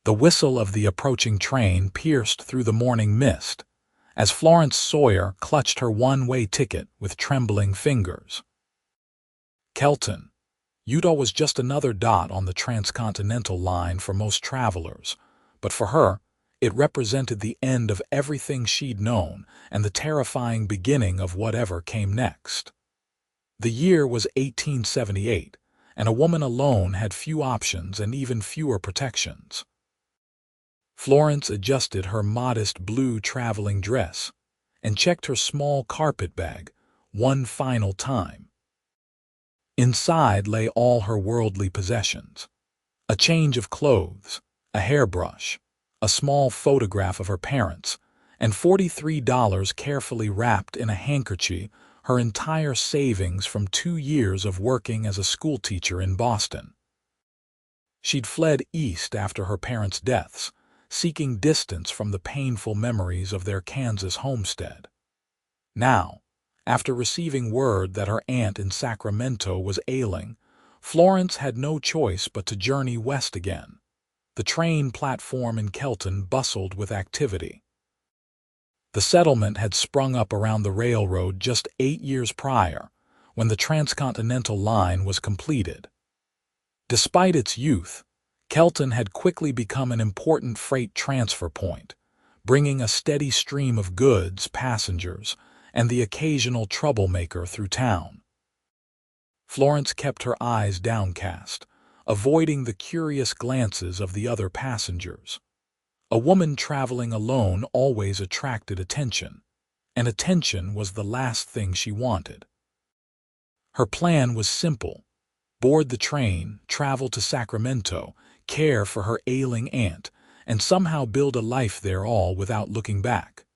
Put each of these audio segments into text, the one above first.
The whistle of the approaching train pierced through the morning mist as Florence Sawyer clutched her one-way ticket with trembling fingers. Kelton, Utah was just another dot on the transcontinental line for most travelers, but for her, it represented the end of everything she'd known and the terrifying beginning of whatever came next. The year was 1878, and a woman alone had few options and even fewer protections. Florence adjusted her modest blue traveling dress and checked her small carpet bag one final time. Inside lay all her worldly possessions: a change of clothes, a hairbrush, a small photograph of her parents, and $43 carefully wrapped in a handkerchief, her entire savings from 2 years of working as a schoolteacher in Boston. She'd fled east after her parents' deaths, seeking distance from the painful memories of their Kansas homestead. Now, after receiving word that her aunt in Sacramento was ailing, Florence had no choice but to journey west again. The train platform in Kelton bustled with activity. The settlement had sprung up around the railroad just 8 years prior, when the transcontinental line was completed. Despite its youth, Kelton had quickly become an important freight transfer point, bringing a steady stream of goods, passengers, and the occasional troublemaker through town. Florence kept her eyes downcast, avoiding the curious glances of the other passengers. A woman traveling alone always attracted attention, and attention was the last thing she wanted. Her plan was simple: board the train, travel to Sacramento, care for her ailing aunt, and somehow build a life there, all without looking back.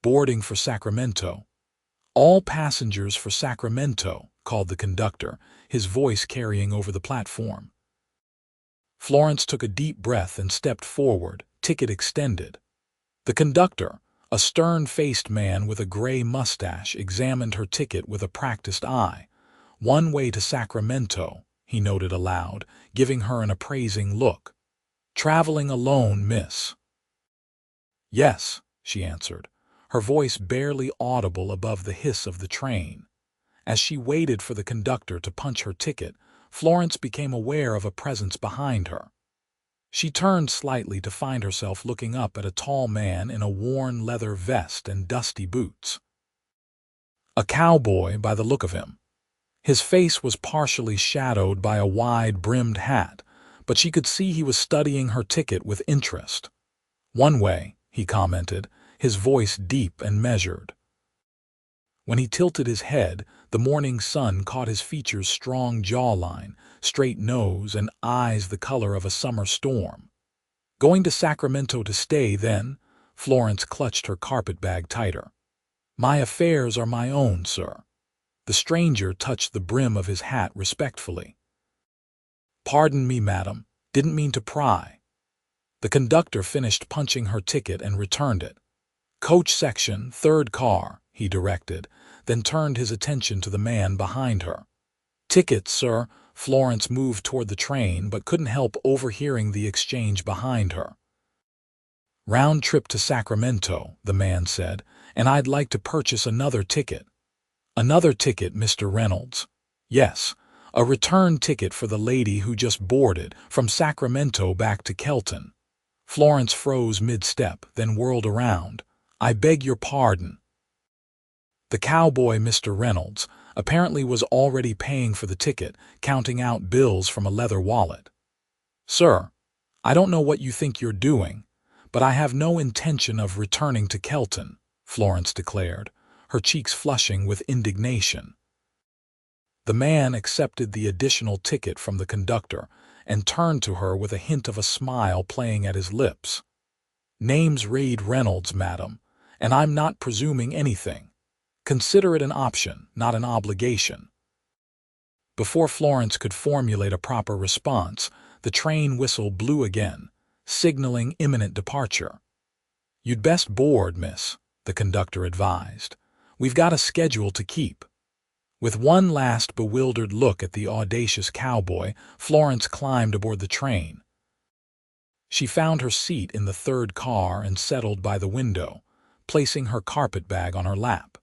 Boarding for Sacramento. "All passengers for Sacramento," called the conductor, his voice carrying over the platform. Florence took a deep breath and stepped forward, ticket extended. The conductor, a stern-faced man with a gray mustache, examined her ticket with a practiced eye. "One way to Sacramento," he noted aloud, giving her an appraising look. "Traveling alone, miss?" "Yes," she answered, her voice barely audible above the hiss of the train. As she waited for the conductor to punch her ticket, Florence became aware of a presence behind her. She turned slightly to find herself looking up at a tall man in a worn leather vest and dusty boots. A cowboy by the look of him. His face was partially shadowed by a wide-brimmed hat, but she could see he was studying her ticket with interest. "One way," he commented, his voice deep and measured. When he tilted his head, the morning sun caught his features' strong jawline, straight nose, and eyes the color of a summer storm. "Going to Sacramento to stay, then?" Florence clutched her carpetbag tighter. "My affairs are my own, sir." The stranger touched the brim of his hat respectfully. "Pardon me, madam. Didn't mean to pry." The conductor finished punching her ticket and returned it. "Coach section, third car," he directed, then turned his attention to the man behind her. "Tickets, sir." Florence moved toward the train but couldn't help overhearing the exchange behind her. "Round trip to Sacramento," the man said, "and I'd like to purchase another ticket." "Another ticket, Mr. Reynolds?" "Yes, a return ticket for the lady who just boarded from Sacramento back to Kelton." Florence froze mid-step, then whirled around. "I beg your pardon." The cowboy, Mr. Reynolds, apparently was already paying for the ticket, counting out bills from a leather wallet. "Sir, I don't know what you think you're doing, but I have no intention of returning to Kelton," Florence declared, her cheeks flushing with indignation. The man accepted the additional ticket from the conductor and turned to her with a hint of a smile playing at his lips. "Name's Reed Reynolds, madam, and I'm not presuming anything. Consider it an option, not an obligation." Before Florence could formulate a proper response, the train whistle blew again, signaling imminent departure. "You'd best board, miss," the conductor advised. "We've got a schedule to keep." With one last bewildered look at the audacious cowboy, Florence climbed aboard the train. She found her seat in the third car and settled by the window, placing her carpetbag on her lap.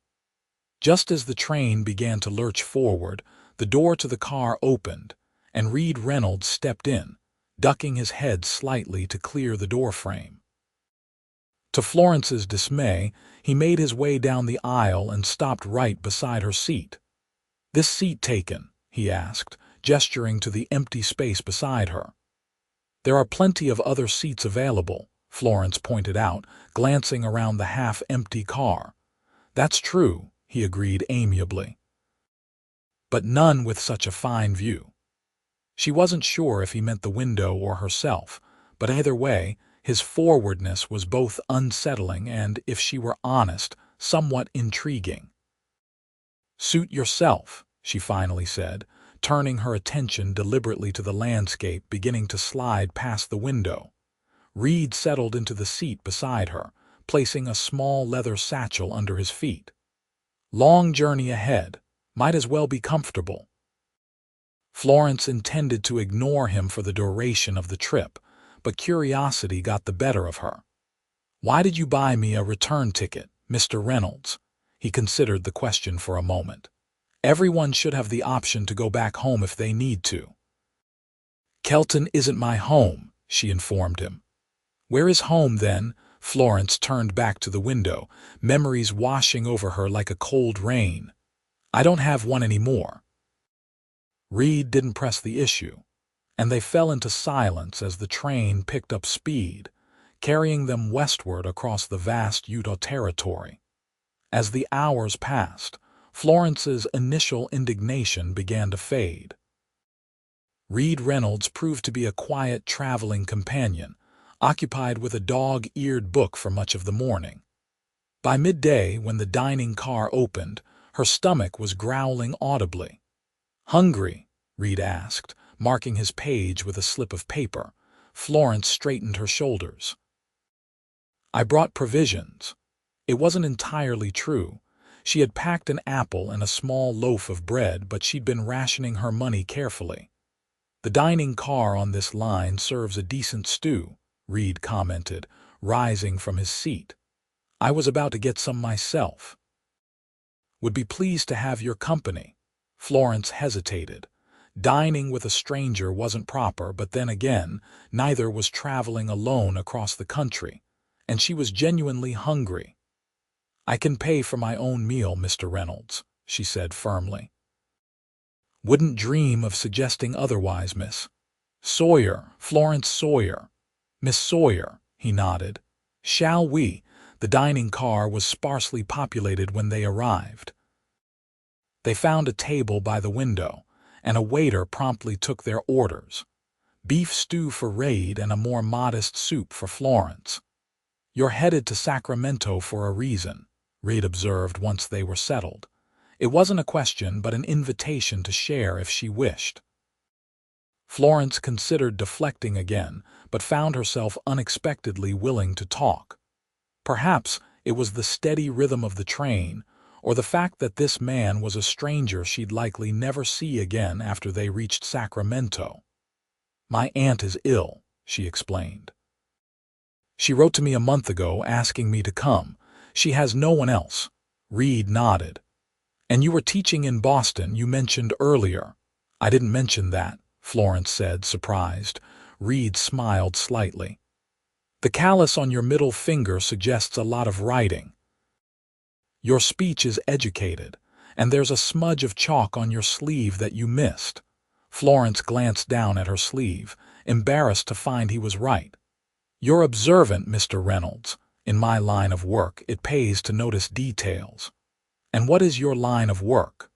Just as the train began to lurch forward, the door to the car opened, and Reed Reynolds stepped in, ducking his head slightly to clear the doorframe. To Florence's dismay, he made his way down the aisle and stopped right beside her seat. "This seat taken?" he asked, gesturing to the empty space beside her. "There are plenty of other seats available," Florence pointed out, glancing around the half-empty car. "That's true," he agreed amiably. "But none with such a fine view." She wasn't sure if he meant the window or herself, but either way, his forwardness was both unsettling and, if she were honest, somewhat intriguing. "Suit yourself," she finally said, turning her attention deliberately to the landscape beginning to slide past the window. Reed settled into the seat beside her, placing a small leather satchel under his feet. "Long journey ahead. Might as well be comfortable." Florence intended to ignore him for the duration of the trip, but curiosity got the better of her. "Why did you buy me a return ticket, Mr. Reynolds?" He considered the question for a moment. "Everyone should have the option to go back home if they need to." "Kelton isn't my home," she informed him. "Where is home, then?" Florence turned back to the window, memories washing over her like a cold rain. "I don't have one anymore." Reed didn't press the issue, and they fell into silence as the train picked up speed, carrying them westward across the vast Utah territory. As the hours passed, Florence's initial indignation began to fade. Reed Reynolds proved to be a quiet traveling companion, occupied with a dog-eared book for much of the morning. By midday, when the dining car opened, her stomach was growling audibly. "Hungry?" Reed asked, marking his page with a slip of paper. Florence straightened her shoulders. "I brought provisions." It wasn't entirely true. She had packed an apple and a small loaf of bread, but she'd been rationing her money carefully. "The dining car on this line serves a decent stew," Reed commented, rising from his seat. "I was about to get some myself." "Would be pleased to have your company." Florence hesitated. Dining with a stranger wasn't proper, but then again, neither was traveling alone across the country, and she was genuinely hungry. "I can pay for my own meal, Mr. Reynolds," she said firmly. "Wouldn't dream of suggesting otherwise, Miss Sawyer, Florence Sawyer." "Miss Sawyer," he nodded. "Shall we?" The dining car was sparsely populated when they arrived. They found a table by the window, and a waiter promptly took their orders. Beef stew for Reed and a more modest soup for Florence. "You're headed to Sacramento for a reason," Reed observed once they were settled. It wasn't a question, but an invitation to share if she wished. Florence considered deflecting again, but found herself unexpectedly willing to talk. Perhaps it was the steady rhythm of the train, or the fact that this man was a stranger she'd likely never see again after they reached Sacramento. "My aunt is ill," she explained. "She wrote to me a month ago asking me to come. She has no one else." Reed nodded. "And you were teaching in Boston, you mentioned earlier." "I didn't mention that," Florence said, surprised. Reed smiled slightly. "The callus on your middle finger suggests a lot of writing. Your speech is educated, and there's a smudge of chalk on your sleeve that you missed." Florence glanced down at her sleeve, embarrassed to find he was right. "You're observant, Mr. Reynolds. In my line of work, it pays to notice details." "And what is your line of work?"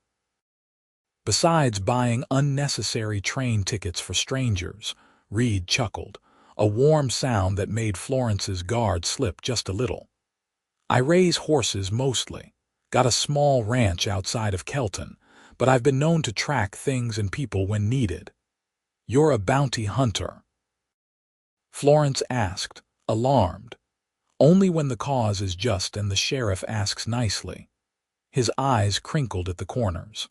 "Besides buying unnecessary train tickets for strangers," Reed chuckled, a warm sound that made Florence's guard slip just a little. "I raise horses mostly. Got a small ranch outside of Kelton, but I've been known to track things and people when needed." "You're a bounty hunter?" Florence asked, alarmed. "Only when the cause is just and the sheriff asks nicely." His eyes crinkled at the corners.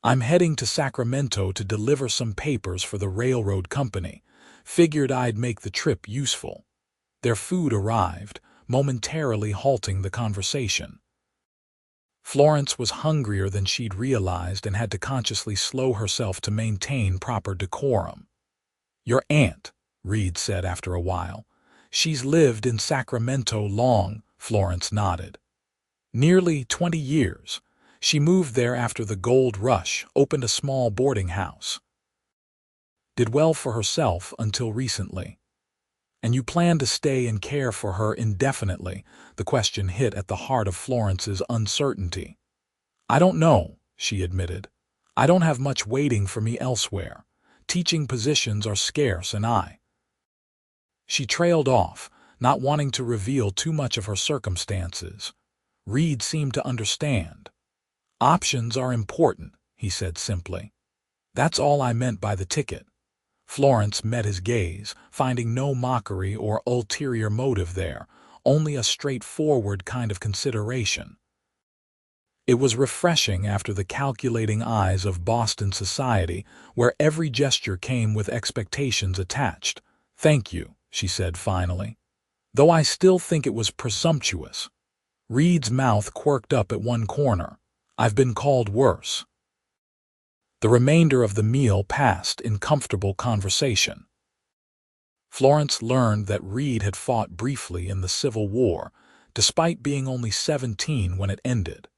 "I'm heading to Sacramento to deliver some papers for the railroad company. Figured I'd make the trip useful. Their food arrived, momentarily halting the conversation. Florence was hungrier than she'd realized and had to consciously slow herself to maintain proper decorum. "Your aunt," Reed said after a while. "She's lived in Sacramento long," Florence nodded. "Nearly 20 years. She moved there after the gold rush, opened a small boarding house. Did well for herself until recently." "And you plan to stay and care for her indefinitely?" The question hit at the heart of Florence's uncertainty. "I don't know," she admitted. "I don't have much waiting for me elsewhere. Teaching positions are scarce and She trailed off, not wanting to reveal too much of her circumstances. Reed seemed to understand. "Options are important," he said simply. "That's all I meant by the ticket." Florence met his gaze, finding no mockery or ulterior motive there, only a straightforward kind of consideration. It was refreshing after the calculating eyes of Boston society, where every gesture came with expectations attached. "Thank you," she said finally. "Though I still think it was presumptuous." Reed's mouth quirked up at one corner. "I've been called worse." The remainder of the meal passed in comfortable conversation. Florence learned that Reed had fought briefly in the Civil War, despite being only 17 when it ended,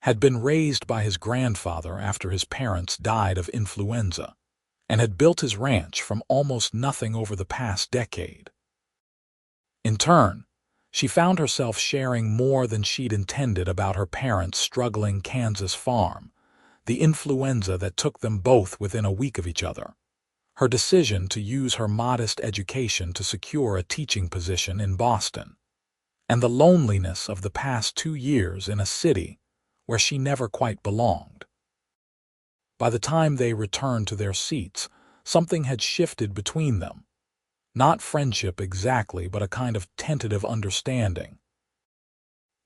had been raised by his grandfather after his parents died of influenza, and had built his ranch from almost nothing over the past decade. In turn, she found herself sharing more than she'd intended about her parents' struggling Kansas farm, the influenza that took them both within a week of each other, her decision to use her modest education to secure a teaching position in Boston, and the loneliness of the past 2 years in a city where she never quite belonged. By the time they returned to their seats, something had shifted between them. Not friendship exactly, but a kind of tentative understanding.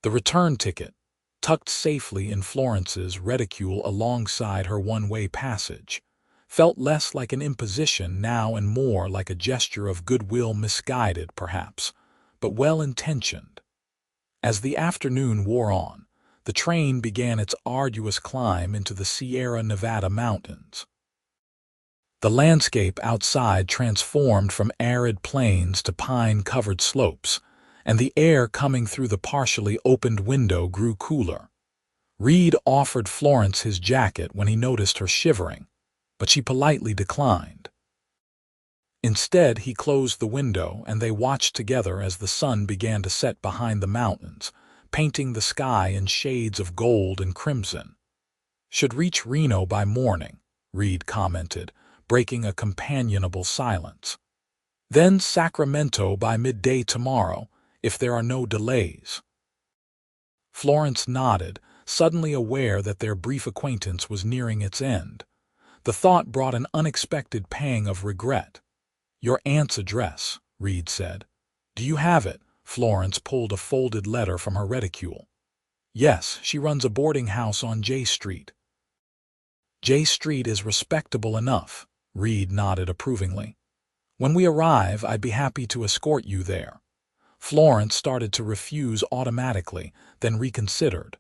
The return ticket, tucked safely in Florence's reticule alongside her one-way passage, felt less like an imposition now and more like a gesture of goodwill, misguided perhaps, but well-intentioned. As the afternoon wore on, the train began its arduous climb into the Sierra Nevada mountains. The landscape outside transformed from arid plains to pine-covered slopes, and the air coming through the partially opened window grew cooler. Reed offered Florence his jacket when he noticed her shivering, but she politely declined. Instead, he closed the window and they watched together as the sun began to set behind the mountains, painting the sky in shades of gold and crimson. "Should reach Reno by morning," Reed commented, breaking a companionable silence. "Then Sacramento by midday tomorrow, if there are no delays." Florence nodded, suddenly aware that their brief acquaintance was nearing its end. The thought brought an unexpected pang of regret. "Your aunt's address," Reed said. "Do you have it?" Florence pulled a folded letter from her reticule. "Yes, she runs a boarding house on J Street." "J Street is respectable enough," Reed nodded approvingly. "When we arrive, I'd be happy to escort you there." Florence started to refuse automatically, then reconsidered.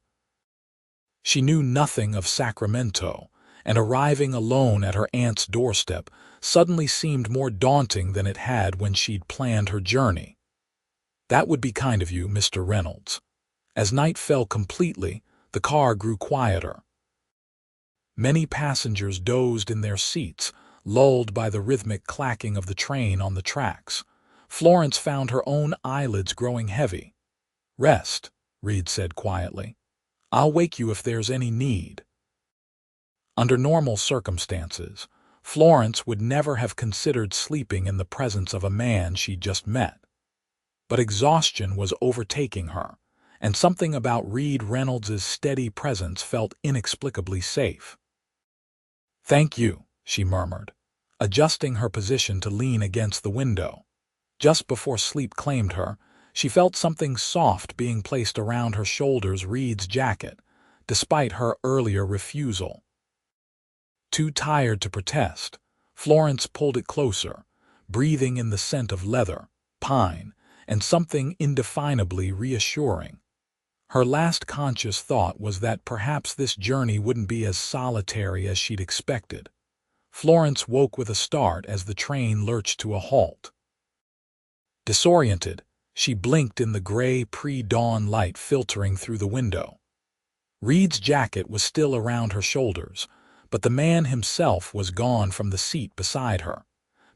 She knew nothing of Sacramento, and arriving alone at her aunt's doorstep suddenly seemed more daunting than it had when she'd planned her journey. "That would be kind of you, Mr. Reynolds." As night fell completely, the car grew quieter. Many passengers dozed in their seats, lulled by the rhythmic clacking of the train on the tracks. Florence found her own eyelids growing heavy. "Rest," Reed said quietly. "I'll wake you if there's any need." Under normal circumstances, Florence would never have considered sleeping in the presence of a man she'd just met. But exhaustion was overtaking her, and something about Reed Reynolds' steady presence felt inexplicably safe. "Thank you," she murmured, adjusting her position to lean against the window. Just before sleep claimed her, she felt something soft being placed around her shoulders, Reed's jacket, despite her earlier refusal. Too tired to protest, Florence pulled it closer, breathing in the scent of leather, pine, and something indefinably reassuring. Her last conscious thought was that perhaps this journey wouldn't be as solitary as she'd expected. Florence woke with a start as the train lurched to a halt. Disoriented, she blinked in the gray pre-dawn light filtering through the window. Reed's jacket was still around her shoulders, but the man himself was gone from the seat beside her.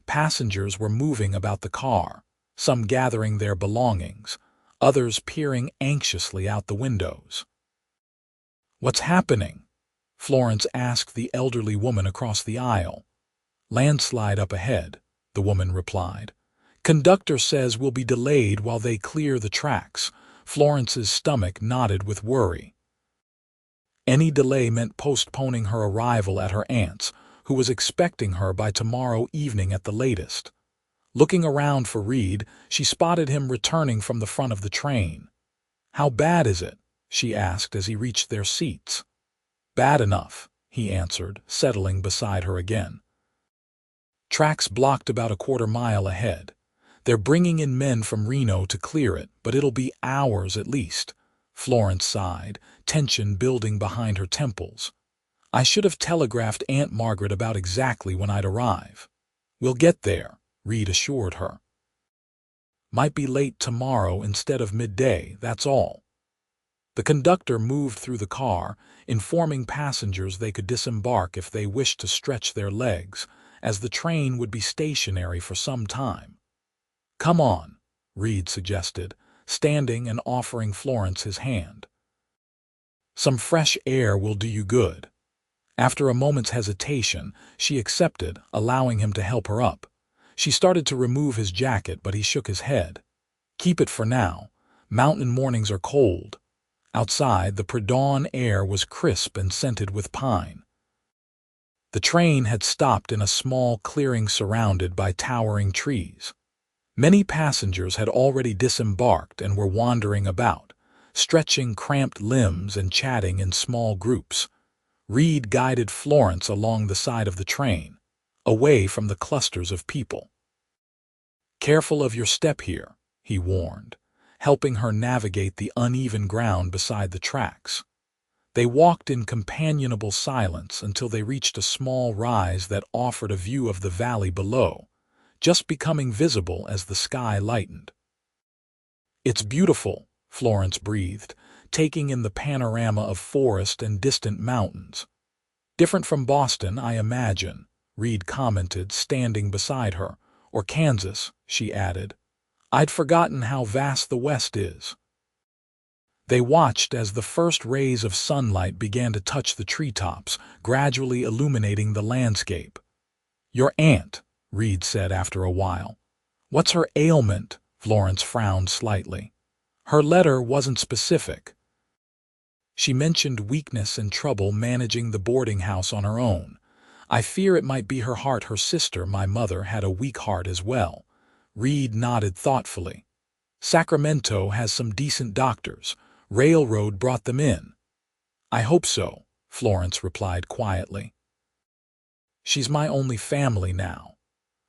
Passengers were moving about the car, some gathering their belongings, others peering anxiously out the windows. "What's happening?" Florence asked the elderly woman across the aisle. "Landslide up ahead," the woman replied. "Conductor says we'll be delayed while they clear the tracks." Florence's stomach knotted with worry. Any delay meant postponing her arrival at her aunt's, who was expecting her by tomorrow evening at the latest. Looking around for Reed, she spotted him returning from the front of the train. "How bad is it?" she asked as he reached their seats. "Bad enough," he answered, settling beside her again. "Tracks blocked about a quarter-mile ahead. They're bringing in men from Reno to clear it, but it'll be hours at least." Florence sighed, tension building behind her temples. "I should have telegraphed Aunt Margaret about exactly when I'd arrive." "We'll get there," Reed assured her. "Might be late tomorrow instead of midday, that's all." The conductor moved through the car, informing passengers they could disembark if they wished to stretch their legs, as the train would be stationary for some time. "Come on," Reed suggested, standing and offering Florence his hand. "Some fresh air will do you good." After a moment's hesitation, she accepted, allowing him to help her up. She started to remove his jacket, but he shook his head. "Keep it for now. Mountain mornings are cold." Outside, the pre-dawn air was crisp and scented with pine. The train had stopped in a small clearing surrounded by towering trees. Many passengers had already disembarked and were wandering about, stretching cramped limbs and chatting in small groups. Reed guided Florence along the side of the train, away from the clusters of people. "Careful of your step here," he warned, helping her navigate the uneven ground beside the tracks. They walked in companionable silence until they reached a small rise that offered a view of the valley below, just becoming visible as the sky lightened. "It's beautiful," Florence breathed, taking in the panorama of forest and distant mountains. "Different from Boston, I imagine," Reed commented, standing beside her. "Or Kansas," she added. "I'd forgotten how vast the West is." They watched as the first rays of sunlight began to touch the treetops, gradually illuminating the landscape. "Your aunt," Reed said after a while. "What's her ailment?" Florence frowned slightly. "Her letter wasn't specific." "She mentioned weakness and trouble managing the boarding house on her own. I fear it might be her heart. Her sister, my mother, had a weak heart as well." Reed nodded thoughtfully. "Sacramento has some decent doctors. Railroad brought them in." "I hope so," Florence replied quietly. "She's my only family now."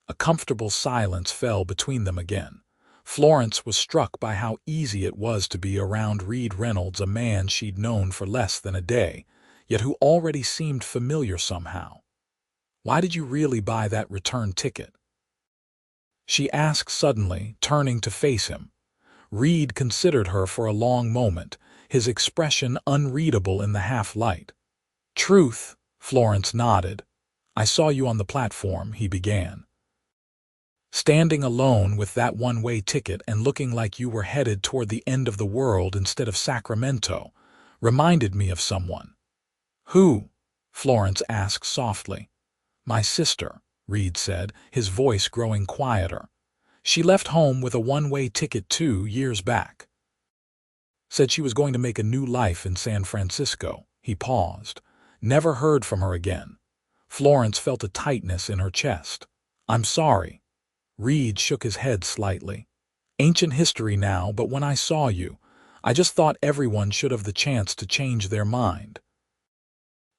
A comfortable silence fell between them again. Florence was struck by how easy it was to be around Reed Reynolds, a man she'd known for less than a day, yet who already seemed familiar somehow. "Why did you really buy that return ticket?" she asked suddenly, turning to face him. Reed considered her for a long moment, his expression unreadable in the half-light. "Truth," Florence nodded. "I saw you on the platform," he began. "Standing alone with that one-way ticket and looking like you were headed toward the end of the world instead of Sacramento reminded me of someone." "Who?" Florence asked softly. "My sister," Reed said, his voice growing quieter. "She left home with a one-way ticket 2 years back. Said she was going to make a new life in San Francisco." He paused. "Never heard from her again." Florence felt a tightness in her chest. "I'm sorry." Reed shook his head slightly. "Ancient history now, but when I saw you, I just thought everyone should have the chance to change their mind.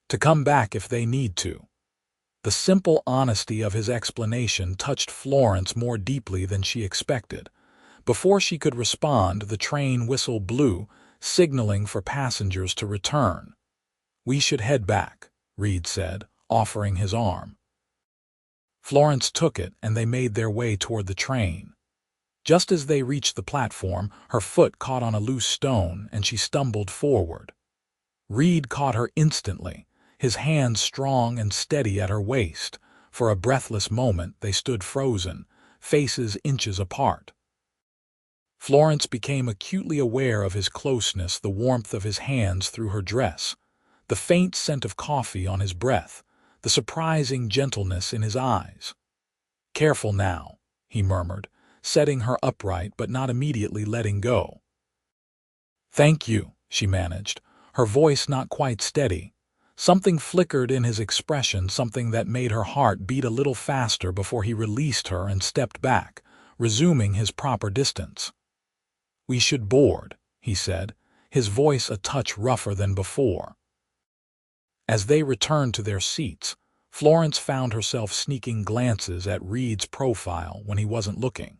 To come back if they need to." The simple honesty of his explanation touched Florence more deeply than she expected. Before she could respond, the train whistle blew, signaling for passengers to return. "We should head back," Reed said, offering his arm. Florence took it, and they made their way toward the train. Just as they reached the platform, her foot caught on a loose stone, and she stumbled forward. Reed caught her instantly, his hand strong and steady at her waist. For a breathless moment they stood frozen, faces inches apart. Florence became acutely aware of his closeness, the warmth of his hands through her dress, the faint scent of coffee on his breath, the surprising gentleness in his eyes. "Careful now," he murmured, setting her upright but not immediately letting go. "Thank you," she managed, her voice not quite steady. Something flickered in his expression, something that made her heart beat a little faster before he released her and stepped back, resuming his proper distance. "We should board," he said, his voice a touch rougher than before. As they returned to their seats, Florence found herself sneaking glances at Reed's profile when he wasn't looking.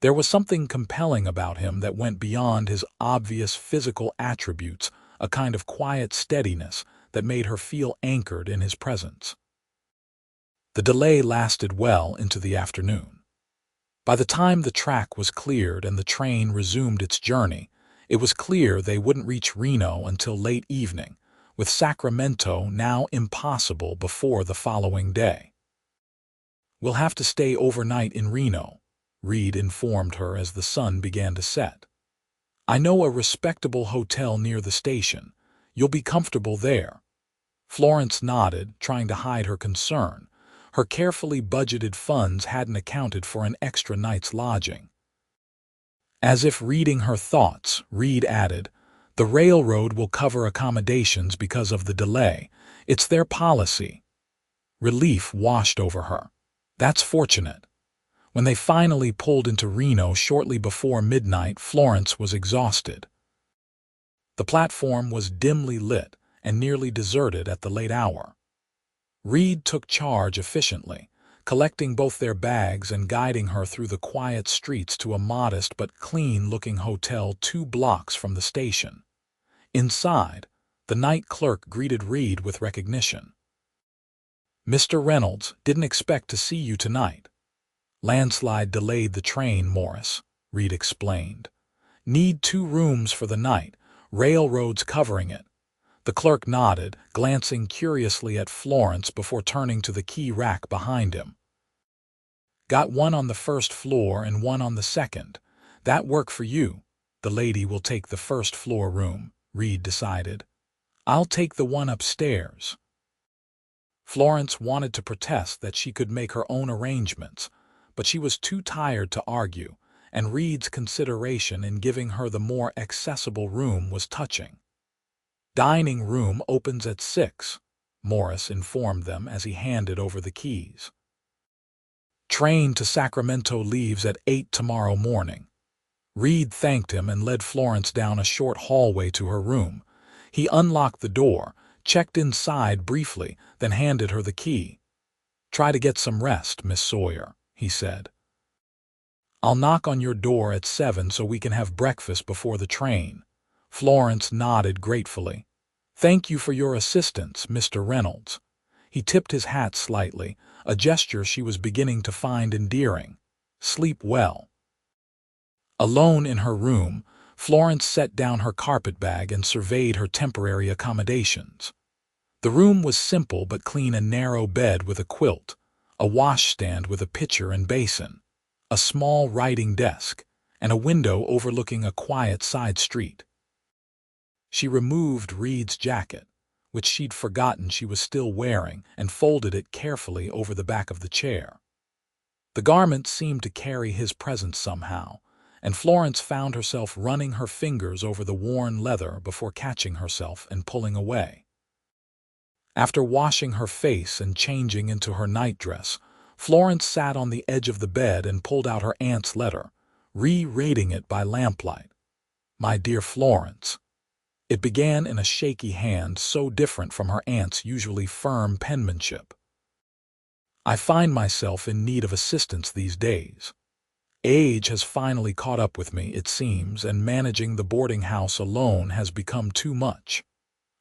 There was something compelling about him that went beyond his obvious physical attributes, a kind of quiet steadiness that made her feel anchored in his presence. The delay lasted well into the afternoon. By the time the track was cleared and the train resumed its journey, it was clear they wouldn't reach Reno until late evening, with Sacramento now impossible before the following day. "We'll have to stay overnight in Reno," Reed informed her as the sun began to set. "I know a respectable hotel near the station. You'll be comfortable there." Florence nodded, trying to hide her concern. Her carefully budgeted funds hadn't accounted for an extra night's lodging. As if reading her thoughts, Reed added, "The railroad will cover accommodations because of the delay. It's their policy." Relief washed over her. That's fortunate. When they finally pulled into Reno shortly before midnight, Florence was exhausted. The platform was dimly lit and nearly deserted at the late hour. Reed took charge efficiently, collecting both their bags and guiding her through the quiet streets to a modest but clean-looking hotel 2 blocks from the station. Inside, the night clerk greeted Reed with recognition. "Mr. Reynolds, didn't expect to see you tonight." "Landslide delayed the train, Morris," Reed explained. "Need 2 rooms for the night. Railroad's covering it." The clerk nodded, glancing curiously at Florence before turning to the key rack behind him. "Got one on the first floor and one on the second. That work for you?" "The lady will take the first floor room," Reed decided. "I'll take the one upstairs." Florence wanted to protest that she could make her own arrangements, but she was too tired to argue, and Reed's consideration in giving her the more accessible room was touching. "Dining room opens at 6, Morris informed them as he handed over the keys. "Train to Sacramento leaves at 8 tomorrow morning." Reed thanked him and led Florence down a short hallway to her room. He unlocked the door, checked inside briefly, then handed her the key. "Try to get some rest, Miss Sawyer," he said. "I'll knock on your door at 7 so we can have breakfast before the train." Florence nodded gratefully. "Thank you for your assistance, Mr. Reynolds." He tipped his hat slightly, a gesture she was beginning to find endearing. "Sleep well." Alone in her room, Florence set down her carpetbag and surveyed her temporary accommodations. The room was simple but clean: a narrow bed with a quilt, a washstand with a pitcher and basin, a small writing desk, and a window overlooking a quiet side street. She removed Reed's jacket, which she'd forgotten she was still wearing, and folded it carefully over the back of the chair. The garment seemed to carry his presence somehow, and Florence found herself running her fingers over the worn leather before catching herself and pulling away. After washing her face and changing into her nightdress, Florence sat on the edge of the bed and pulled out her aunt's letter, re-reading it by lamplight. "My dear Florence." It began in a shaky hand so different from her aunt's usually firm penmanship. I find myself in need of assistance these days. Age has finally caught up with me, it seems, and managing the boarding house alone has become too much.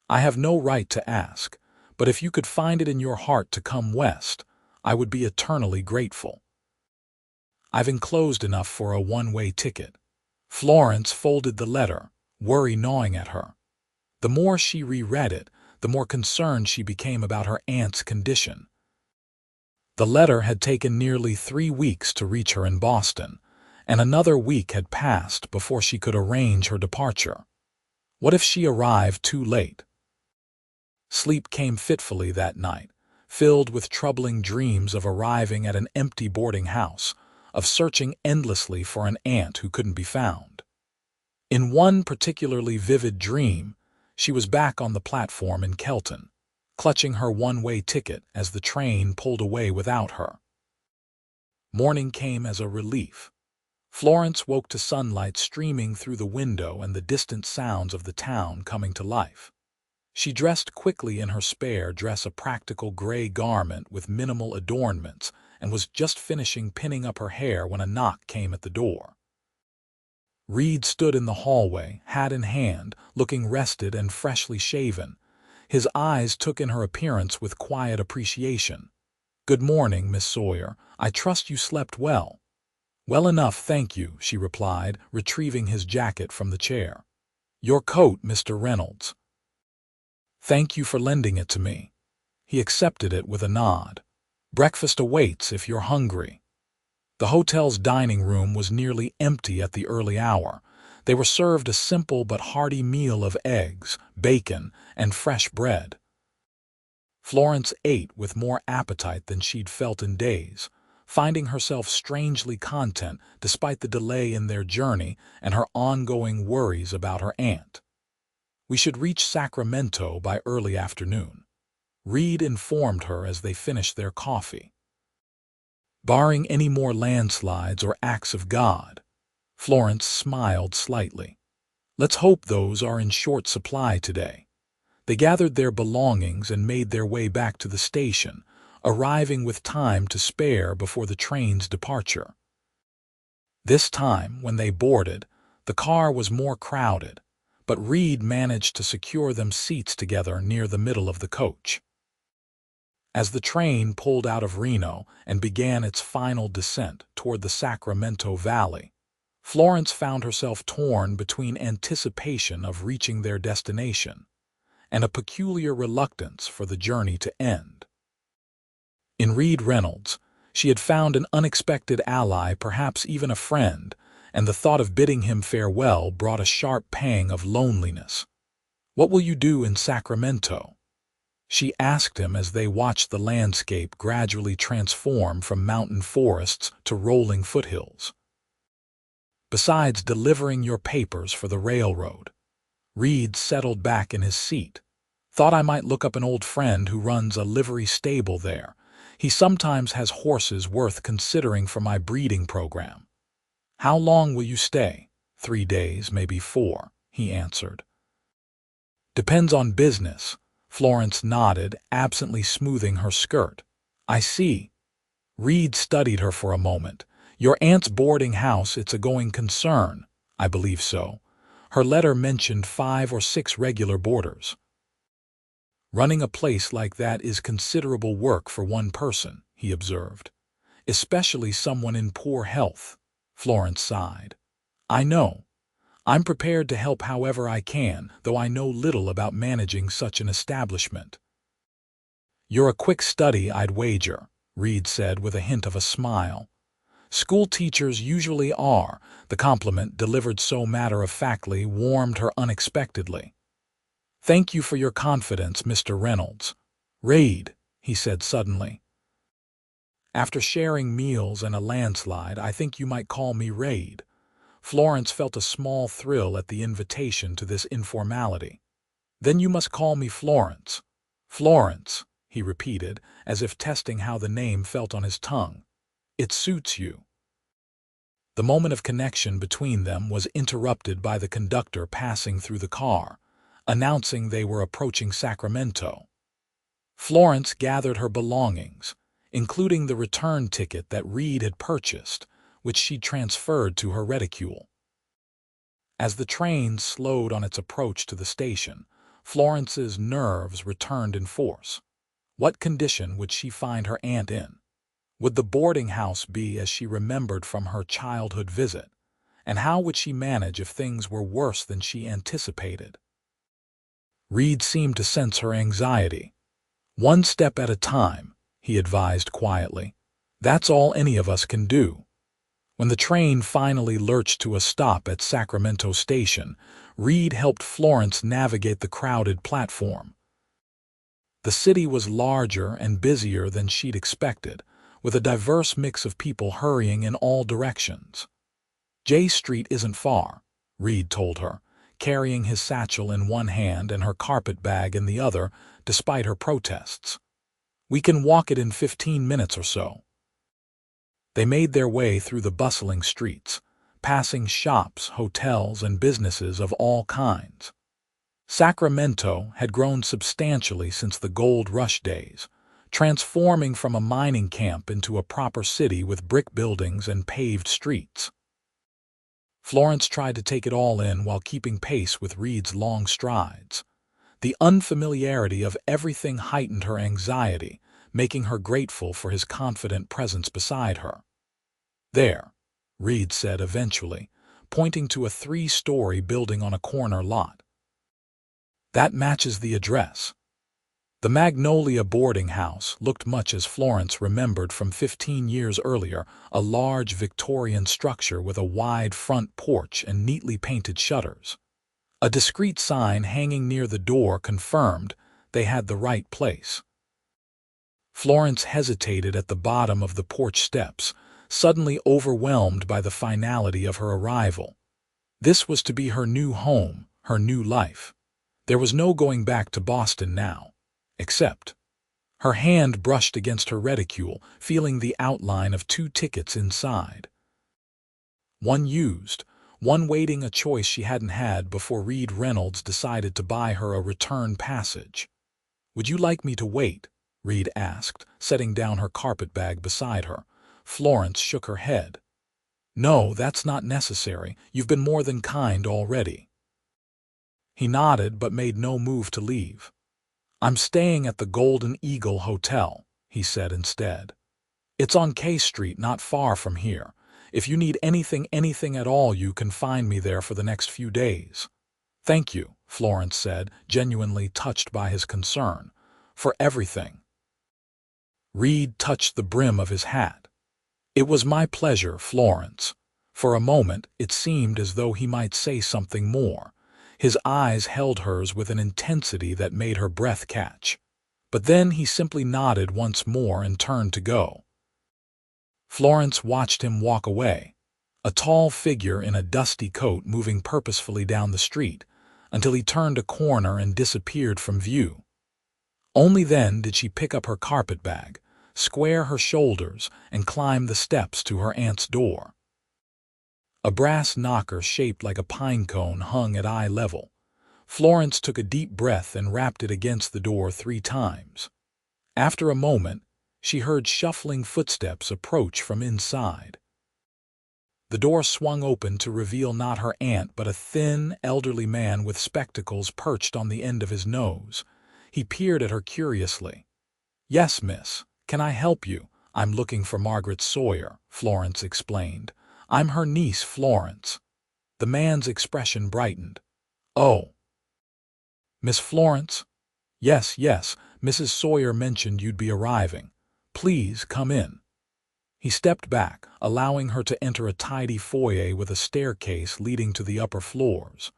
I have no right to ask, but if you could find it in your heart to come west, I would be eternally grateful. I've enclosed enough for a one-way ticket. Florence folded the letter, worry gnawing at her. The more she reread it, the more concerned she became about her aunt's condition. The letter had taken nearly 3 weeks to reach her in Boston, and another week had passed before she could arrange her departure. What if she arrived too late? Sleep came fitfully that night, filled with troubling dreams of arriving at an empty boarding house, of searching endlessly for an aunt who couldn't be found. In one particularly vivid dream, she was back on the platform in Kelton, clutching her one-way ticket as the train pulled away without her. Morning came as a relief. Florence woke to sunlight streaming through the window and the distant sounds of the town coming to life. She dressed quickly in her spare dress, a practical gray garment with minimal adornments, and was just finishing pinning up her hair when a knock came at the door. Reed stood in the hallway, hat in hand, looking rested and freshly shaven. His eyes took in her appearance with quiet appreciation. "Good morning, Miss Sawyer. I trust you slept well." "Well enough, thank you," she replied, retrieving his jacket from the chair. "Your coat, Mr. Reynolds." "Thank you for lending it to me." He accepted it with a nod. "Breakfast awaits if you're hungry." The hotel's dining room was nearly empty at the early hour. They were served a simple but hearty meal of eggs, bacon, and fresh bread. Florence ate with more appetite than she'd felt in days, finding herself strangely content despite the delay in their journey and her ongoing worries about her aunt. "We should reach Sacramento by early afternoon," Reed informed her as they finished their coffee. "Barring any more landslides or acts of God." Florence smiled slightly. "Let's hope those are in short supply today." They gathered their belongings and made their way back to the station, arriving with time to spare before the train's departure. This time, when they boarded, the car was more crowded, but Reed managed to secure them seats together near the middle of the coach. As the train pulled out of Reno and began its final descent toward the Sacramento Valley, Florence found herself torn between anticipation of reaching their destination and a peculiar reluctance for the journey to end. In Reed Reynolds, she had found an unexpected ally, perhaps even a friend, and the thought of bidding him farewell brought a sharp pang of loneliness. "What will you do in Sacramento?" she asked him as they watched the landscape gradually transform from mountain forests to rolling foothills. "Besides delivering your papers for the railroad." Reed settled back in his seat. "Thought I might look up an old friend who runs a livery stable there. He sometimes has horses worth considering for my breeding program." "How long will you stay?" 3 days, maybe 4, he answered. "Depends on business." Florence nodded, absently smoothing her skirt. "I see." Reed studied her for a moment. "Your aunt's boarding house, it's a going concern." "I believe so. Her letter mentioned 5 or 6 regular boarders." "Running a place like that is considerable work for one person," he observed. "Especially someone in poor health." Florence sighed. "I know. I'm prepared to help however I can, though I know little about managing such an establishment." "You're a quick study, I'd wager," Reed said with a hint of a smile. "School teachers usually are." The compliment, delivered so matter-of-factly, warmed her unexpectedly. "Thank you for your confidence, Mr. Reynolds." "Reed," he said suddenly. "After sharing meals and a landslide, I think you might call me Reed." Florence felt a small thrill at the invitation to this informality. "Then you must call me Florence." "Florence," he repeated, as if testing how the name felt on his tongue. "It suits you." The moment of connection between them was interrupted by the conductor passing through the car, announcing they were approaching Sacramento. Florence gathered her belongings. including the return ticket that Reed had purchased, which she transferred to her reticule. As the train slowed on its approach to the station, Florence's nerves returned in force. What condition would she find her aunt in? Would the boarding house be as she remembered from her childhood visit? And how would she manage if things were worse than she anticipated? Reed seemed to sense her anxiety. "One step at a time," he advised quietly. "That's all any of us can do." When the train finally lurched to a stop at Sacramento Station, Reed helped Florence navigate the crowded platform. The city was larger and busier than she'd expected, with a diverse mix of people hurrying in all directions. "J Street isn't far," Reed told her, carrying his satchel in one hand and her carpet bag in the other, despite her protests. "We can walk it in 15 minutes or so." They made their way through the bustling streets, passing shops, hotels, and businesses of all kinds. Sacramento had grown substantially since the gold rush days, transforming from a mining camp into a proper city with brick buildings and paved streets. Florence tried to take it all in while keeping pace with Reed's long strides. The unfamiliarity of everything heightened her anxiety, making her grateful for his confident presence beside her. "There," Reed said eventually, pointing to a 3-story building on a corner lot. "That matches the address." The Magnolia boarding house looked much as Florence remembered from 15 years earlier, a large Victorian structure with a wide front porch and neatly painted shutters. A discreet sign hanging near the door confirmed they had the right place. Florence hesitated at the bottom of the porch steps, suddenly overwhelmed by the finality of her arrival. This was to be her new home, her new life. There was no going back to Boston now. Except, her hand brushed against her reticule, feeling the outline of 2 tickets inside. One used, one waiting a choice she hadn't had before Reed Reynolds decided to buy her a return passage. "Would you like me to wait?" Reed asked, setting down her carpet bag beside her. Florence shook her head. "No, that's not necessary. You've been more than kind already." He nodded but made no move to leave. "I'm staying at the Golden Eagle Hotel," he said instead. "It's on K Street, not far from here. If you need anything at all, you can find me there for the next few days." "Thank you," Florence said, genuinely touched by his concern. "For everything." Reed touched the brim of his hat. "It was my pleasure, Florence." For a moment, it seemed as though he might say something more. His eyes held hers with an intensity that made her breath catch. But then he simply nodded once more and turned to go. Florence watched him walk away, a tall figure in a dusty coat moving purposefully down the street, until he turned a corner and disappeared from view. Only then did she pick up her carpet bag, square her shoulders, and climb the steps to her aunt's door. A brass knocker shaped like a pine cone hung at eye level. Florence took a deep breath and rapped it against the door 3 times. After a moment, she heard shuffling footsteps approach from inside. The door swung open to reveal not her aunt but a thin, elderly man with spectacles perched on the end of his nose. He peered at her curiously. "Yes, miss. Can I help you? I'm looking for Margaret Sawyer," Florence explained. "I'm her niece, Florence." The man's expression brightened. "Oh, Miss Florence?" Yes, Mrs. Sawyer mentioned you'd be arriving. Please come in." He stepped back, allowing her to enter a tidy foyer with a staircase leading to the upper floors.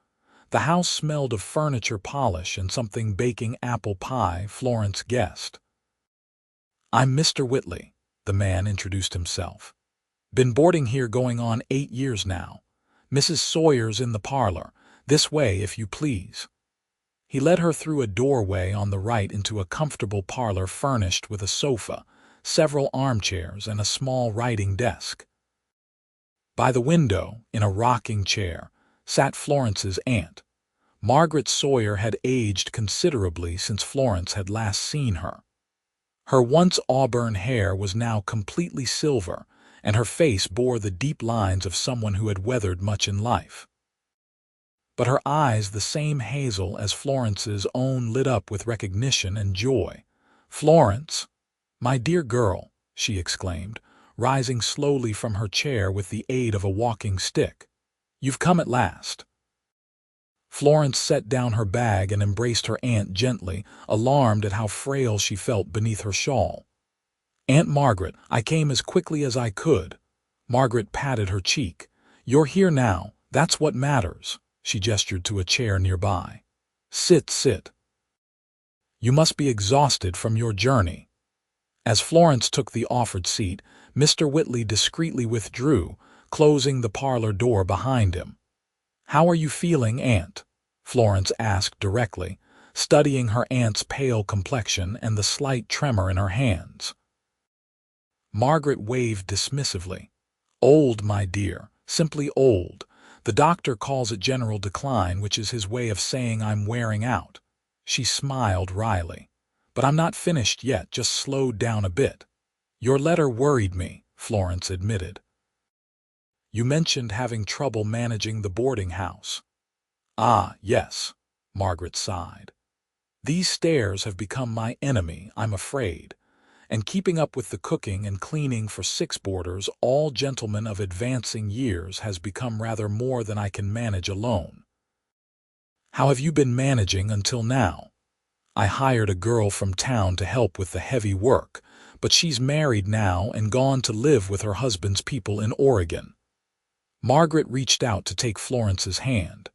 The house smelled of furniture polish and something baking apple pie, Florence guessed. "I'm Mr. Whitley," the man introduced himself. "Been boarding here going on 8 years now. Mrs. Sawyer's in the parlor. This way, if you please." He led her through a doorway on the right into a comfortable parlor furnished with a sofa, several armchairs, and a small writing desk. By the window, in a rocking chair, sat Florence's aunt. Margaret Sawyer had aged considerably since Florence had last seen her. Her once auburn hair was now completely silver, and her face bore the deep lines of someone who had weathered much in life. But her eyes, the same hazel as Florence's own, lit up with recognition and joy. "Florence, my dear girl," she exclaimed, rising slowly from her chair with the aid of a walking stick. "You've come at last." Florence set down her bag and embraced her aunt gently, alarmed at how frail she felt beneath her shawl. "Aunt Margaret, I came as quickly as I could." Margaret patted her cheek. "You're here now, that's what matters." She gestured to a chair nearby. "Sit, sit. You must be exhausted from your journey." As Florence took the offered seat, Mr. Whitley discreetly withdrew, closing the parlor door behind him. "How are you feeling, Aunt?" Florence asked directly, studying her aunt's pale complexion and the slight tremor in her hands. Margaret waved dismissively. "Old, my dear, simply old. The doctor calls it general decline, which is his way of saying I'm wearing out." She smiled wryly. "But I'm not finished yet, just slowed down a bit." "Your letter worried me," Florence admitted. "You mentioned having trouble managing the boarding house." "Ah, yes," Margaret sighed. "These stairs have become my enemy, I'm afraid. And keeping up with the cooking and cleaning for 6 boarders, all gentlemen of advancing years, has become rather more than I can manage alone." "How have you been managing until now?" "I hired a girl from town to help with the heavy work, but she's married now and gone to live with her husband's people in Oregon." Margaret reached out to take Florence's hand.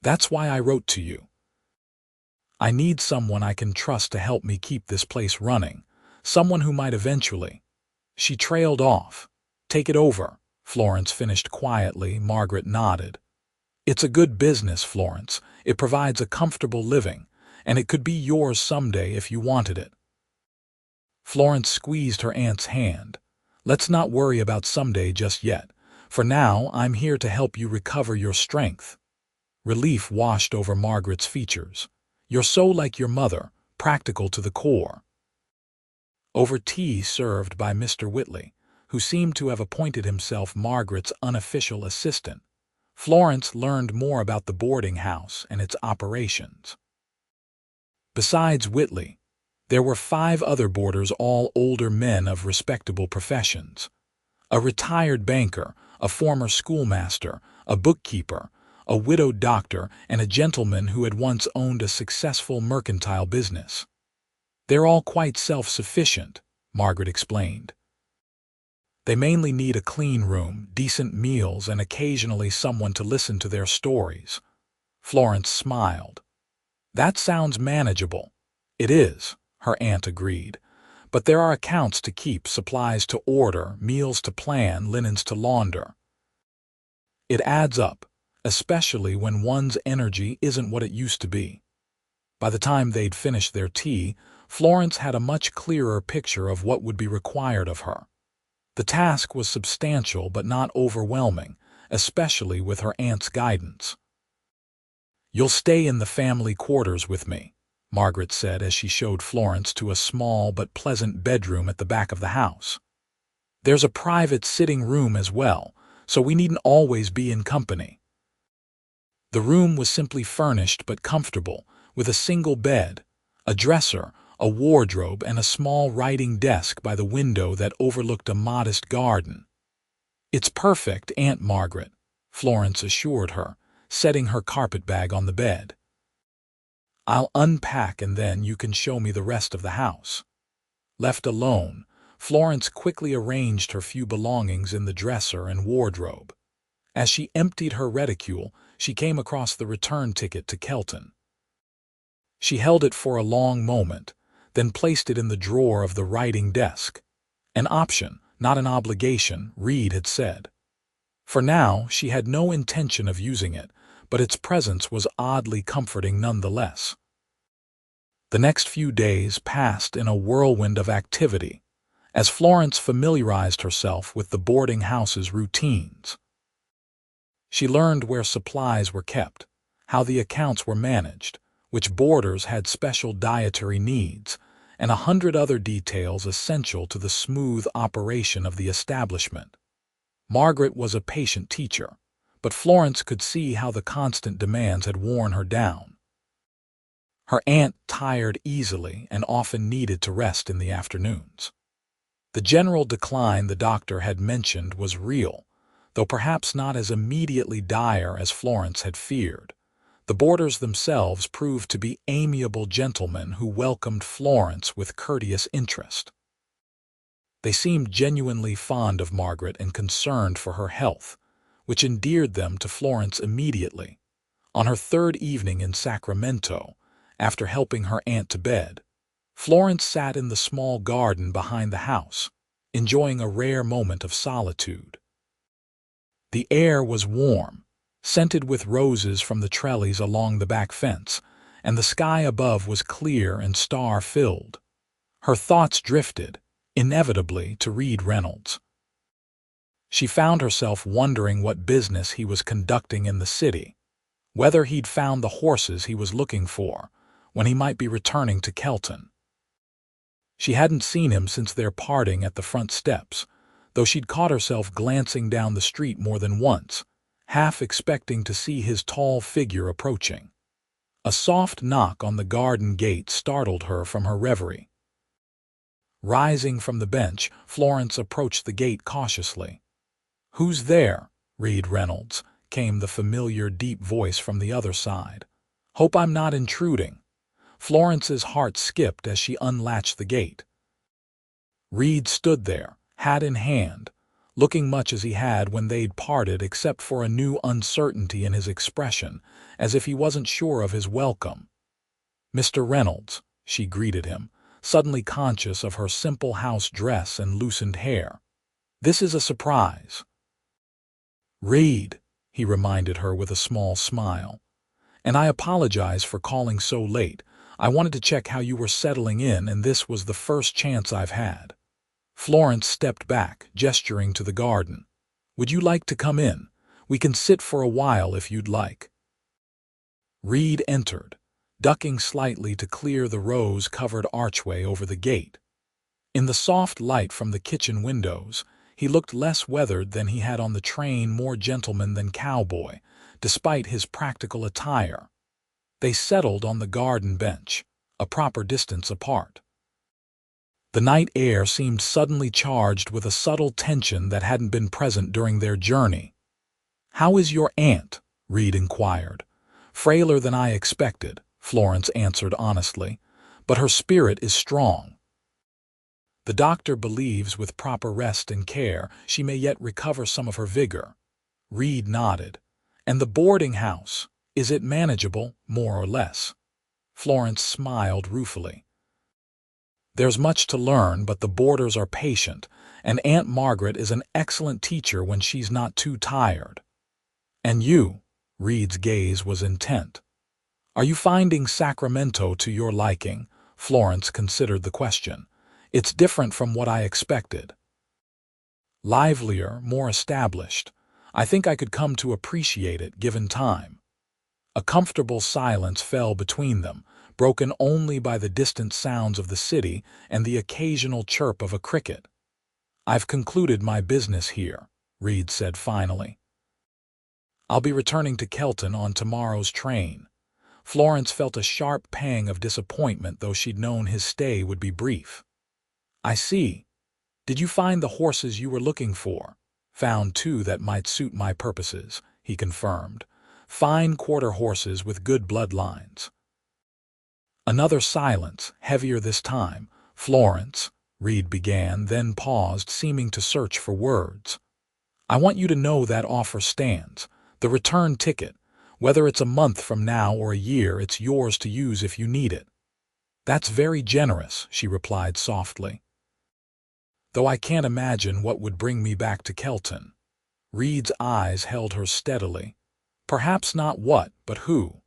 "That's why I wrote to you. I need someone I can trust to help me keep this place running. Someone who might eventually—" She trailed off. "Take it over," Florence finished quietly. Margaret nodded. "It's a good business, Florence. It provides a comfortable living, and it could be yours someday if you wanted it." Florence squeezed her aunt's hand. "Let's not worry about someday just yet. For now, I'm here to help you recover your strength." Relief washed over Margaret's features. "You're so like your mother, practical to the core." Over tea served by Mr. Whitley, who seemed to have appointed himself Margaret's unofficial assistant, Florence learned more about the boarding house and its operations. Besides Whitley, there were 5 other boarders, all older men of respectable professions. A retired banker, a former schoolmaster, a bookkeeper, a widowed doctor, and a gentleman who had once owned a successful mercantile business. "They're all quite self-sufficient," Margaret explained. "They mainly need a clean room, decent meals, and occasionally someone to listen to their stories." Florence smiled. "That sounds manageable." "It is," her aunt agreed. "But there are accounts to keep, supplies to order, meals to plan, linens to launder. It adds up, especially when one's energy isn't what it used to be." By the time they'd finished their tea, Florence had a much clearer picture of what would be required of her. The task was substantial but not overwhelming, especially with her aunt's guidance. "You'll stay in the family quarters with me," Margaret said as she showed Florence to a small but pleasant bedroom at the back of the house. "There's a private sitting room as well, so we needn't always be in company." The room was simply furnished but comfortable, with a single bed, a dresser, a wardrobe, and a small writing desk by the window that overlooked a modest garden. "It's perfect, Aunt Margaret," Florence assured her, setting her carpetbag on the bed. "I'll unpack and then you can show me the rest of the house." Left alone, Florence quickly arranged her few belongings in the dresser and wardrobe. As she emptied her reticule, she came across the return ticket to Kelton. She held it for a long moment, then placed it in the drawer of the writing desk. An option, not an obligation, Reed had said. For now, she had no intention of using it, but its presence was oddly comforting nonetheless. The next few days passed in a whirlwind of activity, as Florence familiarized herself with the boarding house's routines. She learned where supplies were kept, how the accounts were managed, which boarders had special dietary needs, and 100 other details essential to the smooth operation of the establishment. Margaret was a patient teacher, but Florence could see how the constant demands had worn her down. Her aunt tired easily and often needed to rest in the afternoons. The general decline the doctor had mentioned was real, though perhaps not as immediately dire as Florence had feared. The boarders themselves proved to be amiable gentlemen who welcomed Florence with courteous interest. They seemed genuinely fond of Margaret and concerned for her health, which endeared them to Florence immediately. On her third evening in Sacramento, after helping her aunt to bed, Florence sat in the small garden behind the house, enjoying a rare moment of solitude. The air was warm, scented with roses from the trellis along the back fence, and the sky above was clear and star-filled. Her thoughts drifted, inevitably, to Reed Reynolds. She found herself wondering what business he was conducting in the city, whether he'd found the horses he was looking for, when he might be returning to Kelton. She hadn't seen him since their parting at the front steps, though she'd caught herself glancing down the street more than once, half expecting to see his tall figure approaching. A soft knock on the garden gate startled her from her reverie. Rising from the bench, Florence approached the gate cautiously. "Who's there?" Reed Reynolds, came the familiar deep voice from the other side. "Hope I'm not intruding." Florence's heart skipped as she unlatched the gate. Reed stood there, hat in hand, looking much as he had when they'd parted except for a new uncertainty in his expression, as if he wasn't sure of his welcome. "Mr. Reynolds," she greeted him, suddenly conscious of her simple house dress and loosened hair. "This is a surprise." "Reed," he reminded her with a small smile. "And I apologize for calling so late. I wanted to check how you were settling in, and this was the first chance I've had." Florence stepped back, gesturing to the garden. "Would you like to come in? We can sit for a while if you'd like." Reed entered, ducking slightly to clear the rose-covered archway over the gate. In the soft light from the kitchen windows, he looked less weathered than he had on the train, more gentleman than cowboy, despite his practical attire. They settled on the garden bench, a proper distance apart. The night air seemed suddenly charged with a subtle tension that hadn't been present during their journey. "How is your aunt?" Reed inquired. "Frailer than I expected," Florence answered honestly, "but her spirit is strong. The doctor believes with proper rest and care she may yet recover some of her vigor." Reed nodded. "And the boarding house, is it manageable, more or less?" Florence smiled ruefully. "There's much to learn, but the boarders are patient, and Aunt Margaret is an excellent teacher when she's not too tired." "And you?" Reed's gaze was intent. "Are you finding Sacramento to your liking?" Florence considered the question. "It's different from what I expected." "Livelier, more established. I think I could come to appreciate it given time." A comfortable silence fell between them, broken only by the distant sounds of the city and the occasional chirp of a cricket. "I've concluded my business here," Reed said finally. "I'll be returning to Kelton on tomorrow's train." Florence felt a sharp pang of disappointment, though she'd known his stay would be brief. "I see. Did you find the horses you were looking for?" "Found two that might suit my purposes," he confirmed. "Fine quarter horses with good bloodlines." Another silence, heavier this time. "Florence," Reed began, then paused, seeming to search for words. "I want you to know that offer stands. The return ticket. Whether it's a month from now or a year, it's yours to use if you need it." "That's very generous," she replied softly. "Though I can't imagine what would bring me back to Kelton." Reed's eyes held her steadily. "Perhaps not what, but who."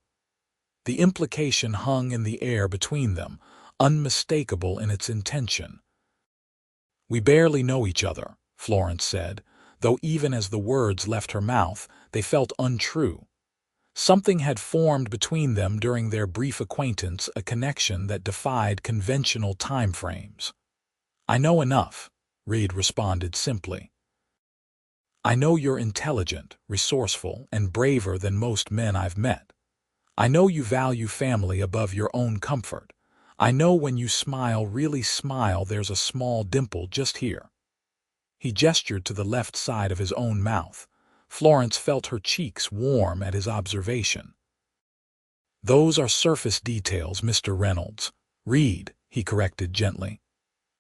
The implication hung in the air between them, unmistakable in its intention. "We barely know each other," Florence said, though even as the words left her mouth, they felt untrue. Something had formed between them during their brief acquaintance, a connection that defied conventional time frames. "I know enough," Reed responded simply. "I know you're intelligent, resourceful, and braver than most men I've met. I know you value family above your own comfort. I know when you smile, really smile, there's a small dimple just here." He gestured to the left side of his own mouth. Florence felt her cheeks warm at his observation. "Those are surface details, Mr. Reynolds." "Reed," he corrected gently.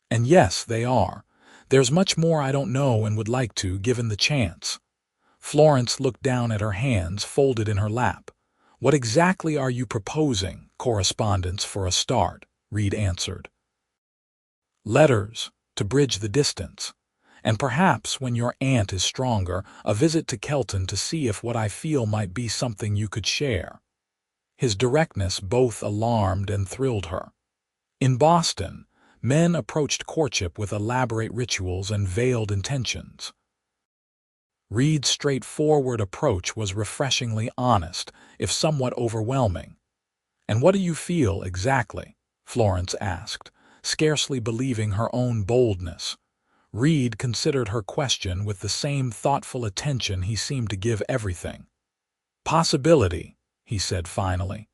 "And yes, they are. There's much more I don't know and would like to, given the chance." Florence looked down at her hands folded in her lap. "What exactly are you proposing?" "Correspondence for a start," Reed answered. "Letters, to bridge the distance. And perhaps, when your aunt is stronger, a visit to Kelton to see if what I feel might be something you could share." His directness both alarmed and thrilled her. In Boston, men approached courtship with elaborate rituals and veiled intentions. Reed's straightforward approach was refreshingly honest, if somewhat overwhelming. "And what do you feel, exactly?" Florence asked, scarcely believing her own boldness. Reed considered her question with the same thoughtful attention he seemed to give everything. "Possibility," he said finally.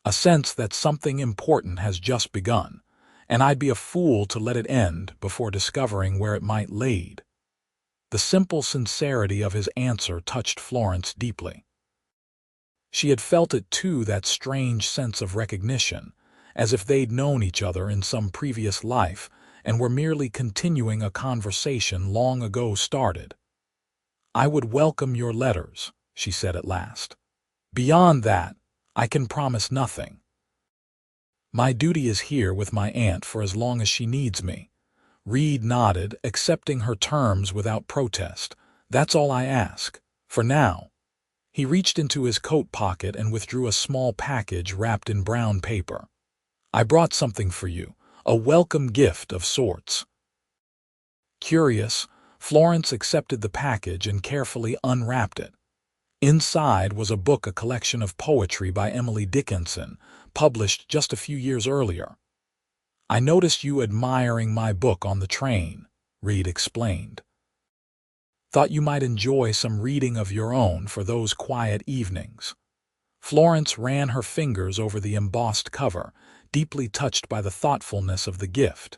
"A sense that something important has just begun, and I'd be a fool to let it end before discovering where it might lead." The simple sincerity of his answer touched Florence deeply. She had felt it too, that strange sense of recognition, as if they'd known each other in some previous life and were merely continuing a conversation long ago started. "I would welcome your letters," she said at last. "Beyond that, I can promise nothing. My duty is here with my aunt for as long as she needs me." Reed nodded, accepting her terms without protest. "That's all I ask, for now." He reached into his coat pocket and withdrew a small package wrapped in brown paper. "I brought something for you, a welcome gift of sorts." Curious, Florence accepted the package and carefully unwrapped it. Inside was a book, a collection of poetry by Emily Dickinson, published just a few years earlier. "I noticed you admiring my book on the train," Reed explained. "Thought you might enjoy some reading of your own for those quiet evenings." Florence ran her fingers over the embossed cover, deeply touched by the thoughtfulness of the gift.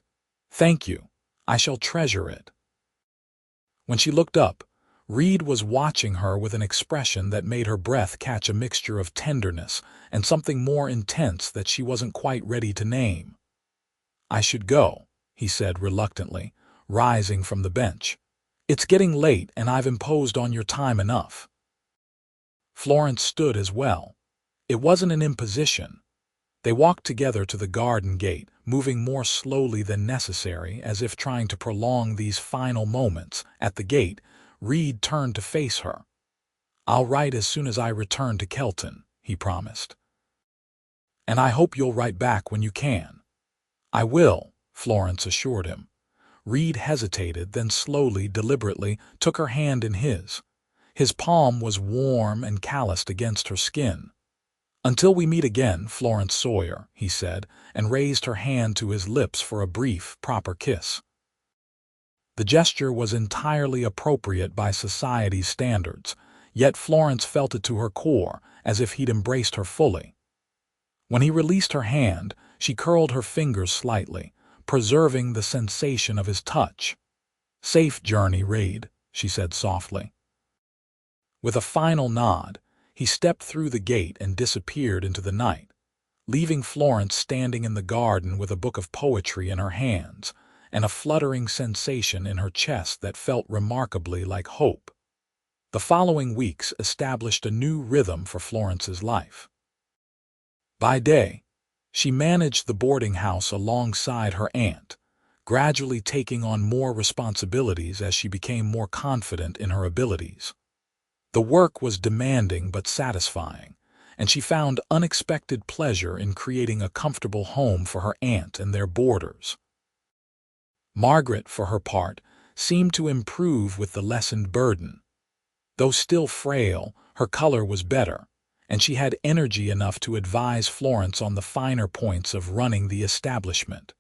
"Thank you. I shall treasure it." When she looked up, Reed was watching her with an expression that made her breath catch, a mixture of tenderness and something more intense that she wasn't quite ready to name. "I should go," he said reluctantly, rising from the bench. "It's getting late and I've imposed on your time enough." Florence stood as well. It wasn't an imposition. They walked together to the garden gate, moving more slowly than necessary, as if trying to prolong these final moments. At the gate, Reed turned to face her. "I'll write as soon as I return to Kelton," he promised. "And I hope you'll write back when you can." "I will," Florence assured him. Reed hesitated, then slowly, deliberately, took her hand in his. His palm was warm and calloused against her skin. "Until we meet again, Florence Sawyer," he said, and raised her hand to his lips for a brief, proper kiss. The gesture was entirely appropriate by society's standards, yet Florence felt it to her core, as if he'd embraced her fully. When he released her hand, she curled her fingers slightly, preserving the sensation of his touch. "Safe journey, Reed," she said softly. With a final nod, he stepped through the gate and disappeared into the night, leaving Florence standing in the garden with a book of poetry in her hands and a fluttering sensation in her chest that felt remarkably like hope. The following weeks established a new rhythm for Florence's life. By day, she managed the boarding house alongside her aunt, gradually taking on more responsibilities as she became more confident in her abilities. The work was demanding but satisfying, and she found unexpected pleasure in creating a comfortable home for her aunt and their boarders. Margaret, for her part, seemed to improve with the lessened burden. Though still frail, Her color was better, and she had energy enough to advise Florence on the finer points of running the establishment.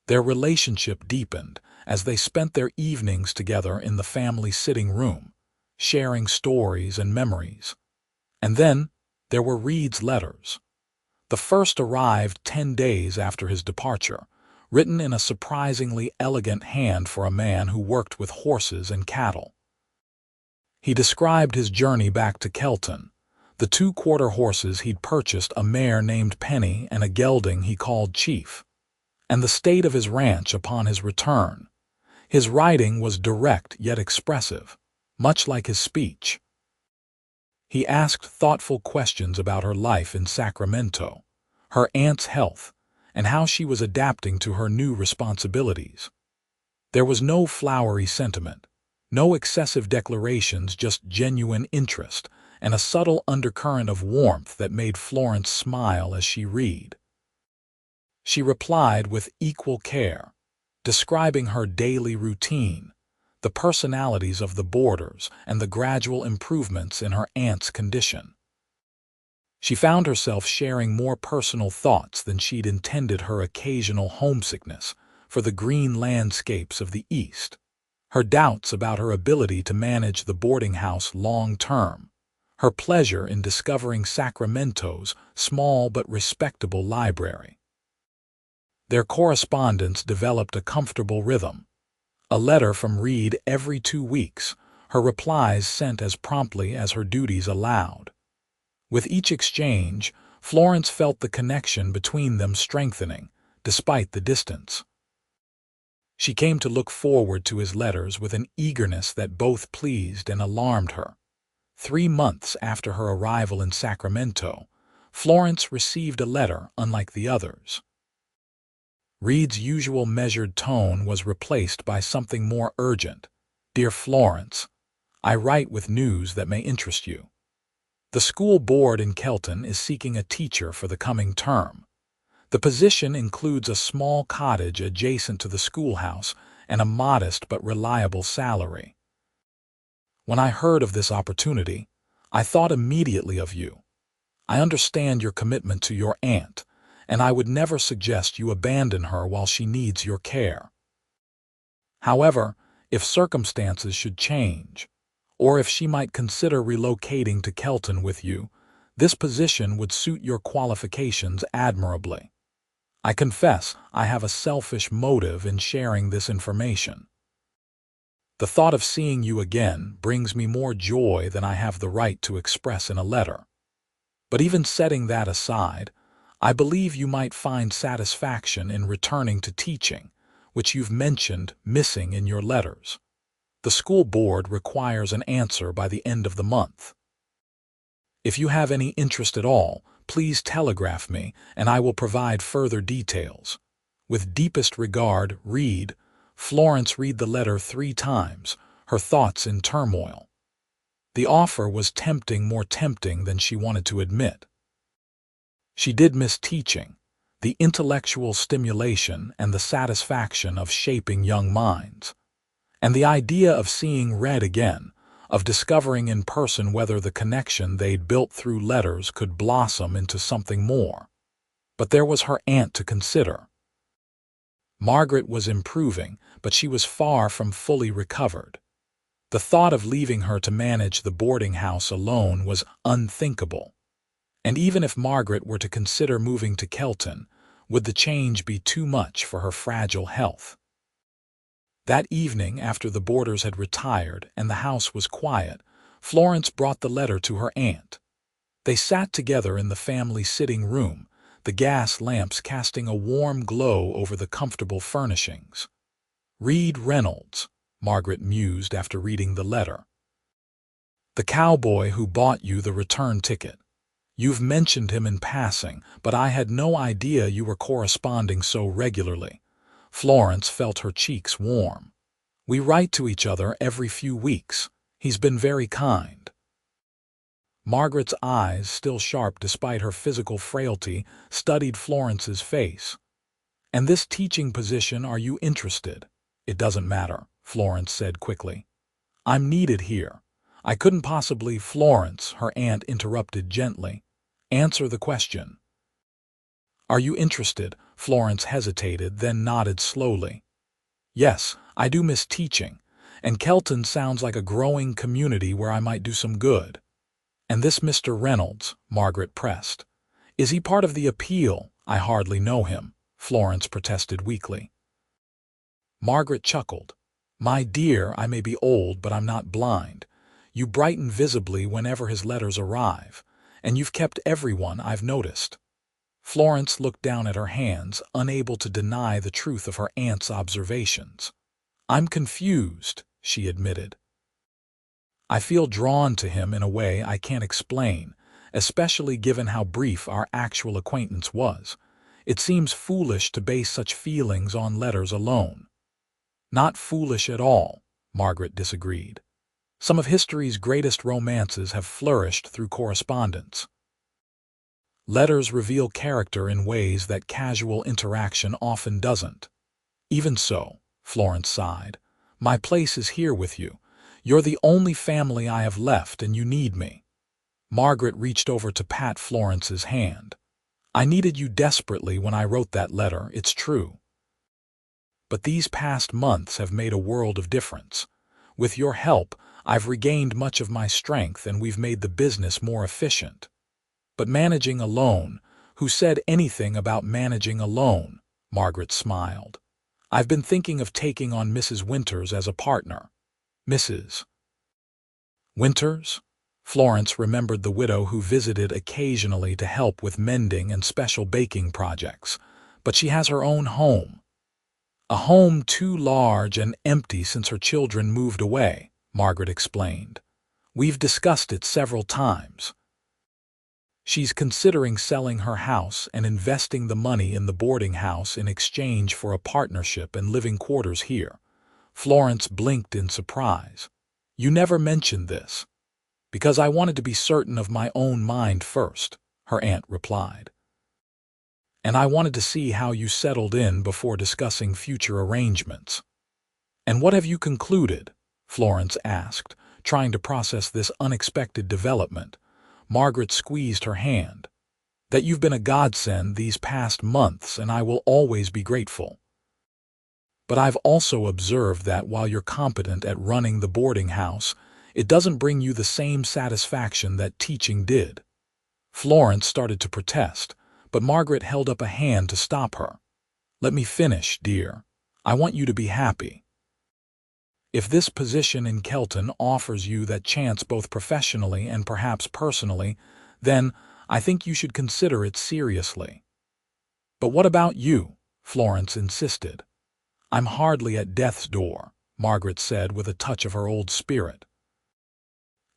Their relationship deepened as they spent their evenings together in the family sitting room, sharing stories and memories. And then there were Reed's letters. The first arrived 10 days after his departure, written in a surprisingly elegant hand for a man who worked with horses and cattle. He described his journey back to Kelton, the 2-quarter horses he'd purchased, a mare named Penny and a gelding he called Chief, and the state of his ranch upon his return. His writing was direct yet expressive, much like his speech. He asked thoughtful questions about her life in Sacramento, her aunt's health, and how she was adapting to her new responsibilities. There was no flowery sentiment, no excessive declarations, just genuine interest and a subtle undercurrent of warmth that made Florence smile as she read. She replied with equal care, describing her daily routine, the personalities of the boarders, and the gradual improvements in her aunt's condition. She found herself sharing more personal thoughts than she'd intended, her occasional homesickness for the green landscapes of the East, her doubts about her ability to manage the boarding house long-term, her pleasure in discovering Sacramento's small but respectable library. Their correspondence developed a comfortable rhythm. A letter from Reed every 2 weeks, her replies sent as promptly as her duties allowed. With each exchange, Florence felt the connection between them strengthening, despite the distance. She came to look forward to his letters with an eagerness that both pleased and alarmed her. 3 months after her arrival in Sacramento, Florence received a letter unlike the others. Reed's usual measured tone was replaced by something more urgent. "Dear Florence, I write with news that may interest you. The school board in Kelton is seeking a teacher for the coming term. The position includes a small cottage adjacent to the schoolhouse and a modest but reliable salary. When I heard of this opportunity, I thought immediately of you. I understand your commitment to your aunt, and I would never suggest you abandon her while she needs your care. However, if circumstances should change, or if she might consider relocating to Kelton with you, this position would suit your qualifications admirably. I confess I have a selfish motive in sharing this information. The thought of seeing you again brings me more joy than I have the right to express in a letter. But even setting that aside, I believe you might find satisfaction in returning to teaching, which you've mentioned missing in your letters. The school board requires an answer by the end of the month. If you have any interest at all, please telegraph me, and I will provide further details. With deepest regard, Reed." Florence read the letter 3 times, her thoughts in turmoil. The offer was tempting, more tempting than she wanted to admit. She did miss teaching, the intellectual stimulation and the satisfaction of shaping young minds. And the idea of seeing Red again, of discovering in person whether the connection they'd built through letters could blossom into something more. But there was her aunt to consider. Margaret was improving, but she was far from fully recovered. The thought of leaving her to manage the boarding house alone was unthinkable. And even if Margaret were to consider moving to Kelton, would the change be too much for her fragile health? That evening, after the boarders had retired and the house was quiet, Florence brought the letter to her aunt. They sat together in the family sitting room, the gas lamps casting a warm glow over the comfortable furnishings. "Reed Reynolds," Margaret mused after reading the letter. "The cowboy who bought you the return ticket. You've mentioned him in passing, but I had no idea you were corresponding so regularly." Florence felt her cheeks warm. "We write to each other every few weeks. He's been very kind." Margaret's eyes, still sharp despite her physical frailty, studied Florence's face. "And this teaching position, are you interested?" "It doesn't matter," Florence said quickly. "I'm needed here. I couldn't possibly, Florence, her aunt interrupted gently. Answer the question. Are you interested? Florence hesitated, then nodded slowly. Yes, I do miss teaching, and Kelton sounds like a growing community where I might do some good. And this Mr. Reynolds, Margaret pressed. Is he part of the appeal? I hardly know him, Florence protested weakly. Margaret chuckled. My dear, I may be old, but I'm not blind. You brighten visibly whenever his letters arrive, and you've kept everyone, I've noticed. Florence looked down at her hands, unable to deny the truth of her aunt's observations. I'm confused, she admitted. I feel drawn to him in a way I can't explain, especially given how brief our actual acquaintance was. It seems foolish to base such feelings on letters alone. Not foolish at all, Margaret disagreed. Some of history's greatest romances have flourished through correspondence. Letters reveal character in ways that casual interaction often doesn't. Even so, Florence sighed, my place is here with you. You're the only family I have left, and you need me. Margaret reached over to pat Florence's hand. I needed you desperately when I wrote that letter, it's true. But these past months have made a world of difference. With your help, I've regained much of my strength and we've made the business more efficient. But managing alone, who said anything about managing alone? Margaret smiled. I've been thinking of taking on Mrs. Winters as a partner. Mrs. Winters? Florence remembered the widow who visited occasionally to help with mending and special baking projects, but she has her own home. A home too large and empty since her children moved away, Margaret explained. We've discussed it several times. She's considering selling her house and investing the money in the boarding house in exchange for a partnership and living quarters here. Florence blinked in surprise. You never mentioned this. Because I wanted to be certain of my own mind first, her aunt replied. And I wanted to see how you settled in before discussing future arrangements. And what have you concluded? Florence asked, trying to process this unexpected development. Margaret squeezed her hand. That you've been a godsend these past months, and I will always be grateful. But I've also observed that while you're competent at running the boarding house, it doesn't bring you the same satisfaction that teaching did. Florence started to protest, but Margaret held up a hand to stop her. Let me finish, dear. I want you to be happy. If this position in Kelton offers you that chance both professionally and perhaps personally, then I think you should consider it seriously. But what about you? Florence insisted. I'm hardly at death's door, Margaret said with a touch of her old spirit.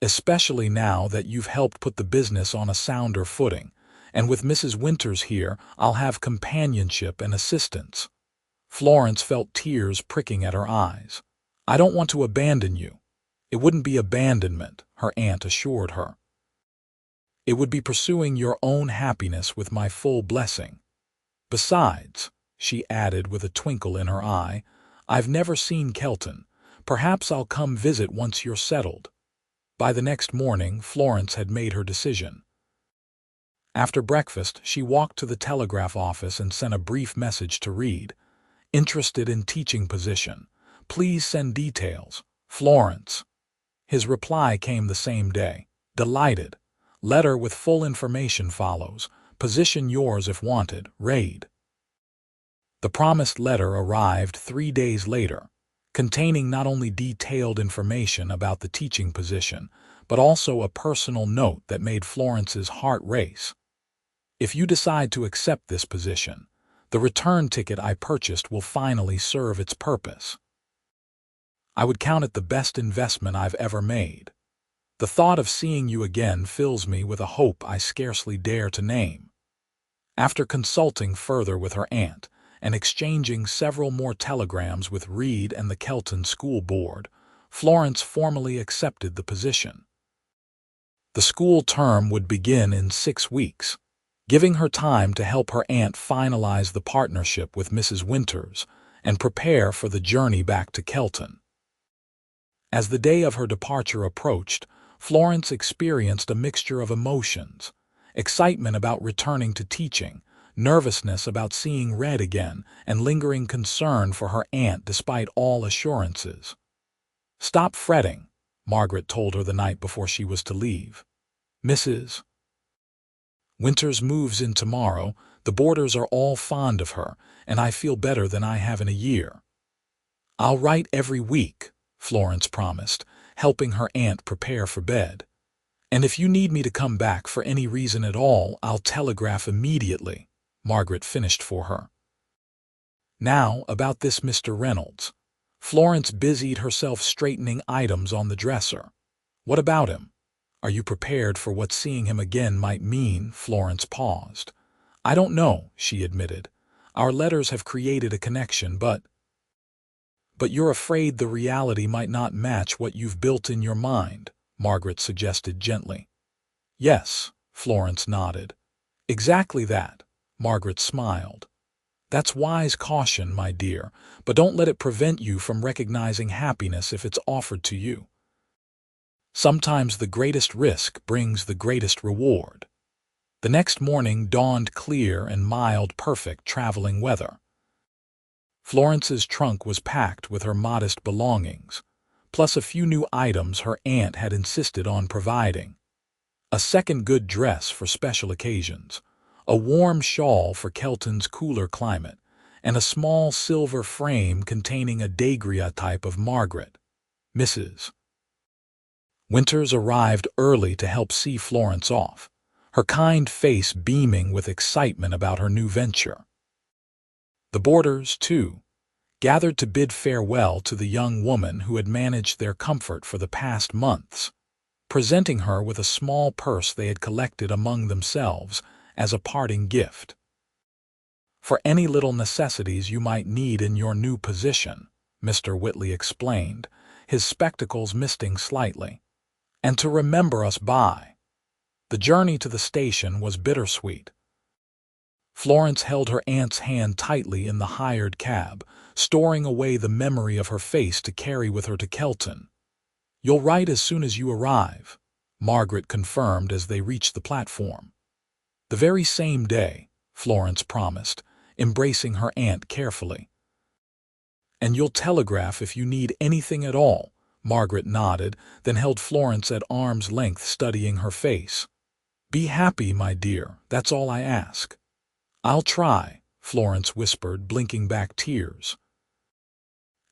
Especially now that you've helped put the business on a sounder footing, and with Mrs. Winters here, I'll have companionship and assistance. Florence felt tears pricking at her eyes. I don't want to abandon you. It wouldn't be abandonment, her aunt assured her. It would be pursuing your own happiness with my full blessing. Besides, she added with a twinkle in her eye, I've never seen Kelton. Perhaps I'll come visit once you're settled. By the next morning, Florence had made her decision. After breakfast, she walked to the telegraph office and sent a brief message to Reed. Interested in teaching position. Please send details. Florence. His reply came the same day. Delighted. Letter with full information follows. Position yours if wanted. Reed. The promised letter arrived 3 days later, containing not only detailed information about the teaching position, but also a personal note that made Florence's heart race. If you decide to accept this position, the return ticket I purchased will finally serve its purpose. I would count it the best investment I've ever made. The thought of seeing you again fills me with a hope I scarcely dare to name. After consulting further with her aunt and exchanging several more telegrams with Reed and the Kelton School Board, Florence formally accepted the position. The school term would begin in 6 weeks, giving her time to help her aunt finalize the partnership with Mrs. Winters and prepare for the journey back to Kelton. As the day of her departure approached, Florence experienced a mixture of emotions: excitement about returning to teaching, nervousness about seeing red again, and lingering concern for her aunt despite all assurances. "Stop fretting," Margaret told her the night before she was to leave. "Mrs. Winters moves in tomorrow. The boarders are all fond of her, and I feel better than I have in a year." "I'll write every week," Florence promised, helping her aunt prepare for bed. "And if you need me to come back for any reason at all, I'll telegraph immediately," Margaret finished for her. "Now, about this Mr. Reynolds." Florence busied herself straightening items on the dresser. "What about him? Are you prepared for what seeing him again might mean?" Florence paused. "I don't know," she admitted. "Our letters have created a connection, but you're afraid the reality might not match what you've built in your mind," Margaret suggested gently. "Yes," Florence nodded. "Exactly that," Margaret smiled. "That's wise caution, my dear, but don't let it prevent you from recognizing happiness if it's offered to you. Sometimes the greatest risk brings the greatest reward." The next morning dawned clear and mild, perfect traveling weather. Florence's trunk was packed with her modest belongings, plus a few new items her aunt had insisted on providing. A second good dress for special occasions, a warm shawl for Kelton's cooler climate, and a small silver frame containing a daguerreotype of Margaret. Mrs. Winters arrived early to help see Florence off, her kind face beaming with excitement about her new venture. The boarders, too, gathered to bid farewell to the young woman who had managed their comfort for the past months, presenting her with a small purse they had collected among themselves as a parting gift. "For any little necessities you might need in your new position," Mr. Whitley explained, his spectacles misting slightly. "And to remember us by." The journey to the station was bittersweet. Florence held her aunt's hand tightly in the hired cab, storing away the memory of her face to carry with her to Kelton. "You'll write as soon as you arrive," Margaret confirmed as they reached the platform. "The very same day," Florence promised, embracing her aunt carefully. "And you'll telegraph if you need anything at all," Margaret nodded, then held Florence at arm's length, studying her face. "Be happy, my dear, that's all I ask." "I'll try," Florence whispered, blinking back tears.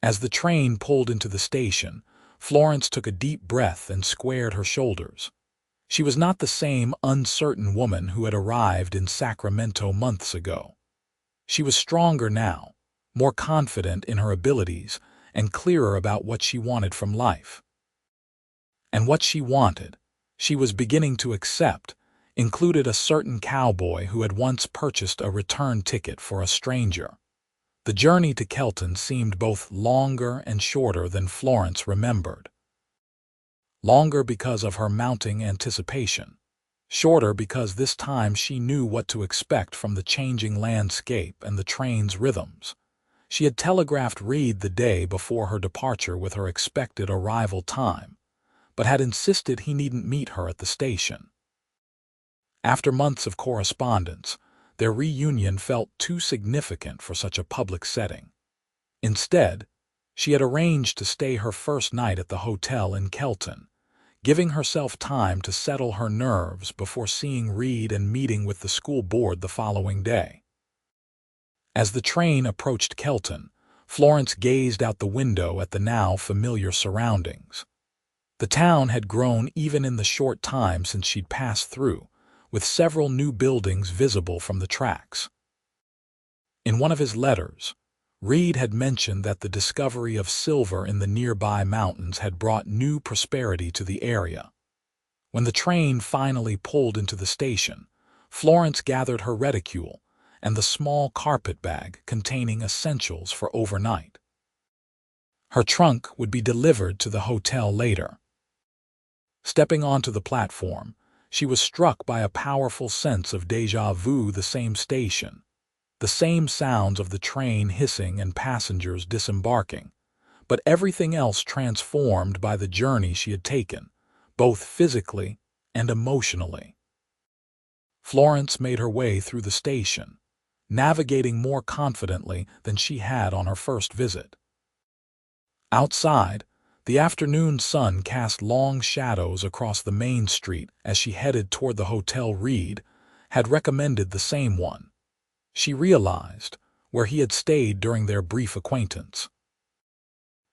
As the train pulled into the station, Florence took a deep breath and squared her shoulders. She was not the same uncertain woman who had arrived in Sacramento months ago. She was stronger now, more confident in her abilities, and clearer about what she wanted from life. And what she wanted, she was beginning to accept, included a certain cowboy who had once purchased a return ticket for a stranger. The journey to Kelton seemed both longer and shorter than Florence remembered. Longer because of her mounting anticipation. Shorter because this time she knew what to expect from the changing landscape and the train's rhythms. She had telegraphed Reed the day before her departure with her expected arrival time, but had insisted he needn't meet her at the station. After months of correspondence, their reunion felt too significant for such a public setting. Instead, she had arranged to stay her first night at the hotel in Kelton, giving herself time to settle her nerves before seeing Reed and meeting with the school board the following day. As the train approached Kelton, Florence gazed out the window at the now familiar surroundings. The town had grown even in the short time since she'd passed through, with several new buildings visible from the tracks. In one of his letters, Reed had mentioned that the discovery of silver in the nearby mountains had brought new prosperity to the area. When the train finally pulled into the station, Florence gathered her reticule and the small carpet bag containing essentials for overnight. Her trunk would be delivered to the hotel later. Stepping onto the platform, she was struck by a powerful sense of déjà vu. The same station, the same sounds of the train hissing and passengers disembarking, but everything else transformed by the journey she had taken, both physically and emotionally. Florence made her way through the station, navigating more confidently than she had on her first visit. Outside, the afternoon sun cast long shadows across the main street as she headed toward the hotel Reed had recommended, the same one, she realized, where he had stayed during their brief acquaintance.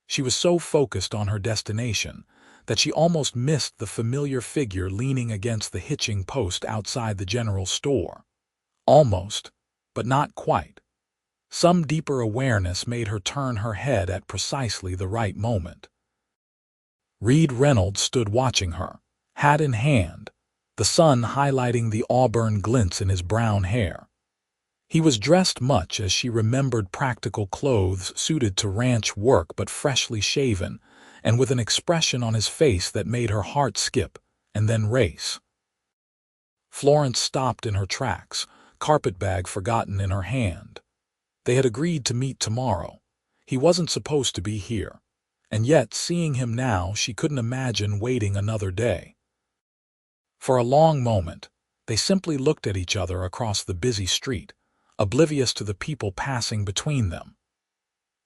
She was so focused on her destination that she almost missed the familiar figure leaning against the hitching post outside the general store. Almost, but not quite. Some deeper awareness made her turn her head at precisely the right moment. Reed Reynolds stood watching her, hat in hand, the sun highlighting the auburn glints in his brown hair. He was dressed much as she remembered, practical clothes suited to ranch work but freshly shaven, and with an expression on his face that made her heart skip and then race. Florence stopped in her tracks, carpetbag forgotten in her hand. They had agreed to meet tomorrow. He wasn't supposed to be here, and yet, seeing him now, she couldn't imagine waiting another day. For a long moment, they simply looked at each other across the busy street, oblivious to the people passing between them.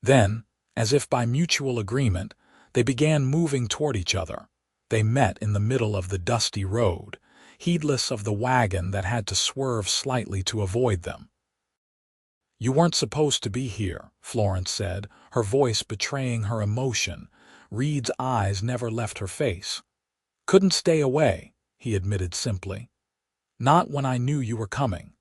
Then, as if by mutual agreement, they began moving toward each other. They met in the middle of the dusty road, heedless of the wagon that had to swerve slightly to avoid them. "You weren't supposed to be here," Florence said, her voice betraying her emotion. Reed's eyes never left her face. "Couldn't stay away," he admitted simply. "Not when I knew you were coming."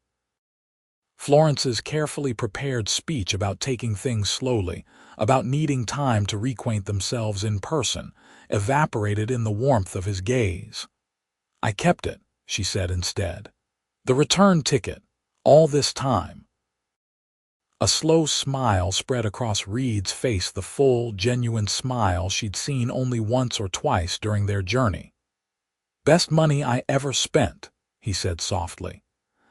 Florence's carefully prepared speech about taking things slowly, about needing time to reacquaint themselves in person, evaporated in the warmth of his gaze. "I kept it," she said instead. "The return ticket, all this time." A slow smile spread across Reed's face, the full, genuine smile she'd seen only once or twice during their journey. "Best money I ever spent," he said softly.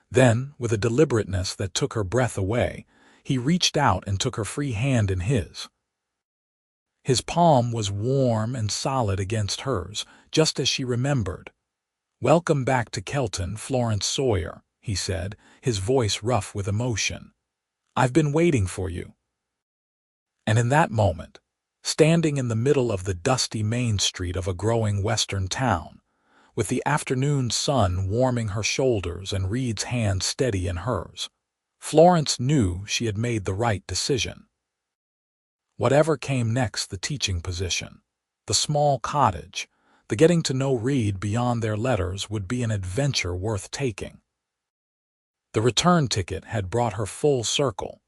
Then, with a deliberateness that took her breath away, he reached out and took her free hand in his. His palm was warm and solid against hers, just as she remembered. "Welcome back to Kelton, Florence Sawyer," he said, his voice rough with emotion. "I've been waiting for you." And in that moment, standing in the middle of the dusty main street of a growing western town, with the afternoon sun warming her shoulders and Reed's hand steady in hers, Florence knew she had made the right decision. Whatever came next, the teaching position, the small cottage, the getting to know Reed beyond their letters, would be an adventure worth taking. The return ticket had brought her full circle,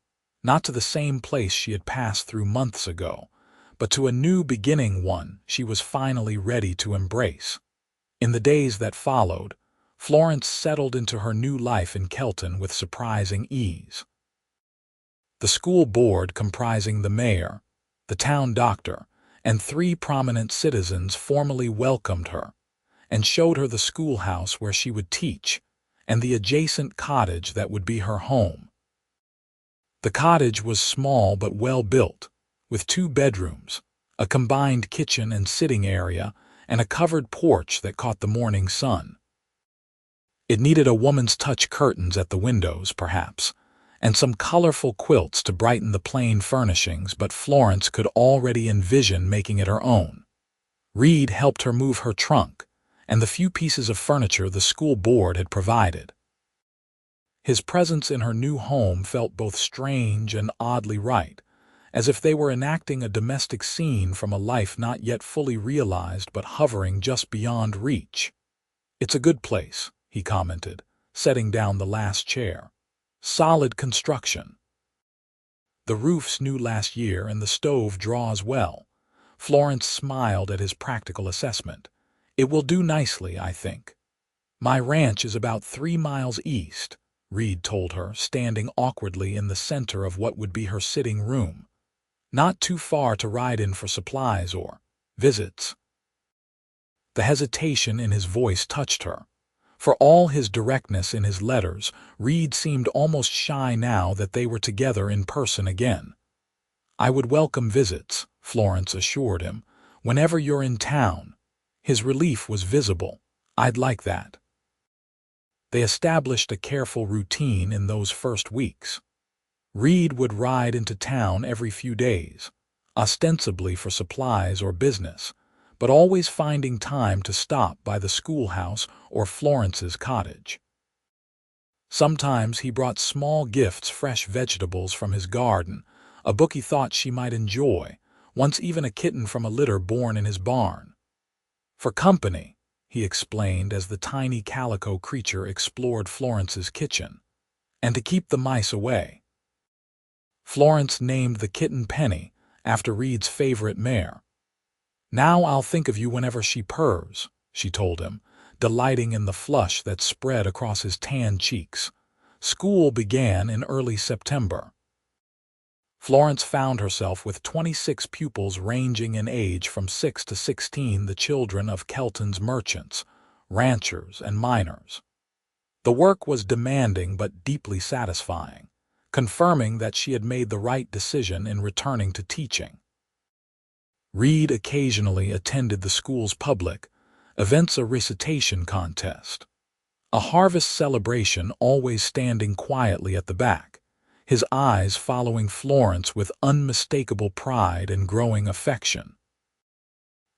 not to the same place she had passed through months ago, but to a new beginning, one she was finally ready to embrace. In the days that followed, Florence settled into her new life in Kelton with surprising ease. The school board, comprising the mayor, the town doctor, and 3 prominent citizens, formally welcomed her and showed her the schoolhouse where she would teach and the adjacent cottage that would be her home. The cottage was small but well built, with 2 bedrooms, a combined kitchen and sitting area, and a covered porch that caught the morning sun. It needed a woman's touch, curtains at the windows, perhaps, and some colorful quilts to brighten the plain furnishings, but Florence could already envision making it her own. Reed helped her move her trunk and the few pieces of furniture the school board had provided. His presence in her new home felt both strange and oddly right, as if they were enacting a domestic scene from a life not yet fully realized but hovering just beyond reach. "It's a good place," he commented, setting down the last chair. "Solid construction. The roof's new last year and the stove draws well." Florence smiled at his practical assessment. "It will do nicely, I think." "My ranch is about 3 miles east," Reed told her, standing awkwardly in the center of what would be her sitting room. "Not too far to ride in for supplies or visits." The hesitation in his voice touched her. For all his directness in his letters, Reed seemed almost shy now that they were together in person again. "I would welcome visits," Florence assured him, "whenever you're in town. His relief was visible. I'd like that. They established a careful routine in those first weeks. Reed would ride into town every few days, ostensibly for supplies or business, but always finding time to stop by the schoolhouse or Florence's cottage. Sometimes he brought small gifts, fresh vegetables from his garden, a book he thought she might enjoy, once even a kitten from a litter born in his barn. For company, he explained as the tiny calico creature explored Florence's kitchen, and to keep the mice away. Florence named the kitten Penny, after Reed's favorite mare. "Now I'll think of you whenever she purrs," she told him, delighting in the flush that spread across his tan cheeks. School began in early September. Florence found herself with 26 pupils ranging in age from 6 to 16, the children of Kelton's merchants, ranchers, and miners. The work was demanding but deeply satisfying, confirming that she had made the right decision in returning to teaching. Reed occasionally attended the school's public events, a recitation contest, a harvest celebration, always standing quietly at the back, his eyes following Florence with unmistakable pride and growing affection.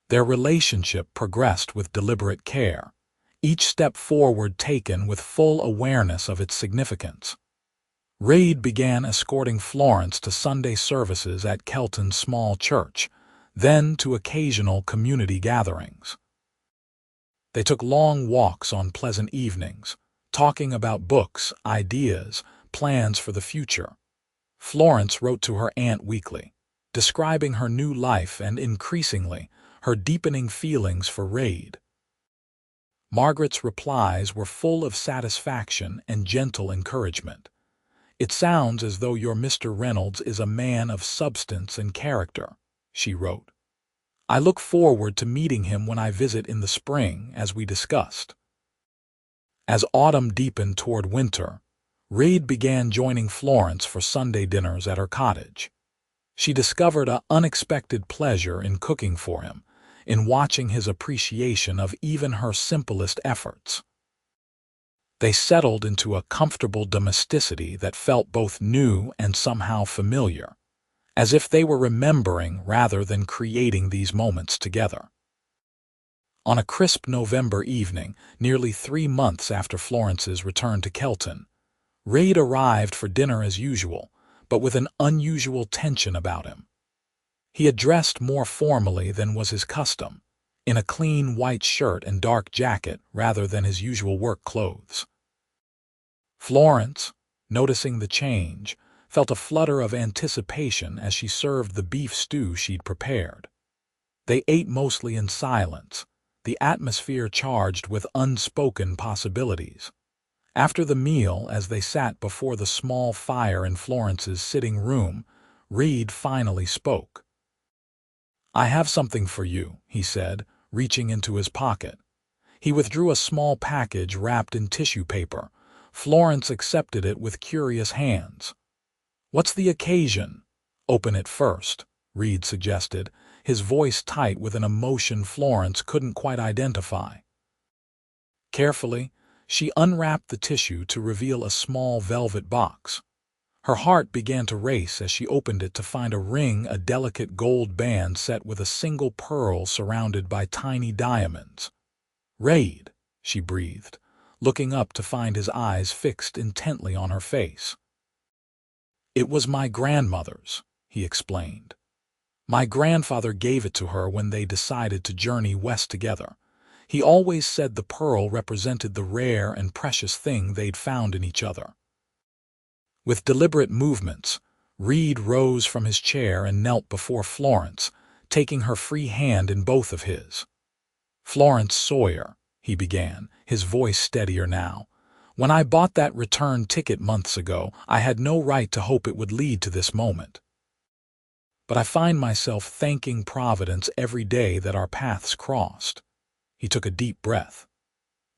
Their relationship progressed with deliberate care, each step forward taken with full awareness of its significance. Reed began escorting Florence to Sunday services at Kelton's small church, then to occasional community gatherings. They took long walks on pleasant evenings, talking about books, ideas, plans for the future. Florence wrote to her aunt weekly, describing her new life and, increasingly, her deepening feelings for Reed. Margaret's replies were full of satisfaction and gentle encouragement. "It sounds as though your Mr. Reynolds is a man of substance and character," she wrote. "I look forward to meeting him when I visit in the spring, as we discussed." As autumn deepened toward winter, Reed began joining Florence for Sunday dinners at her cottage. She discovered an unexpected pleasure in cooking for him, in watching his appreciation of even her simplest efforts. They settled into a comfortable domesticity that felt both new and somehow familiar, as if they were remembering rather than creating these moments together. On a crisp November evening, nearly 3 months after Florence's return to Kelton, Reed arrived for dinner as usual, but with an unusual tension about him. He had dressed more formally than was his custom, in a clean white shirt and dark jacket rather than his usual work clothes. Florence, noticing the change, felt a flutter of anticipation as she served the beef stew she'd prepared. They ate mostly in silence, the atmosphere charged with unspoken possibilities. After the meal, as they sat before the small fire in Florence's sitting room, Reed finally spoke. "I have something for you," he said, reaching into his pocket. He withdrew a small package wrapped in tissue paper. Florence accepted it with curious hands. "What's the occasion?" "Open it first," Reed suggested, his voice tight with an emotion Florence couldn't quite identify. Carefully, she unwrapped the tissue to reveal a small velvet box. Her heart began to race as she opened it to find a ring, a delicate gold band set with a single pearl surrounded by tiny diamonds. "Reed," she breathed, looking up to find his eyes fixed intently on her face. "It was my grandmother's," he explained. "My grandfather gave it to her when they decided to journey west together. He always said the pearl represented the rare and precious thing they'd found in each other." With deliberate movements, Reed rose from his chair and knelt before Florence, taking her free hand in both of his. "Florence Sawyer," he began, his voice steadier now, "when I bought that return ticket months ago, I had no right to hope it would lead to this moment. But I find myself thanking Providence every day that our paths crossed." He took a deep breath.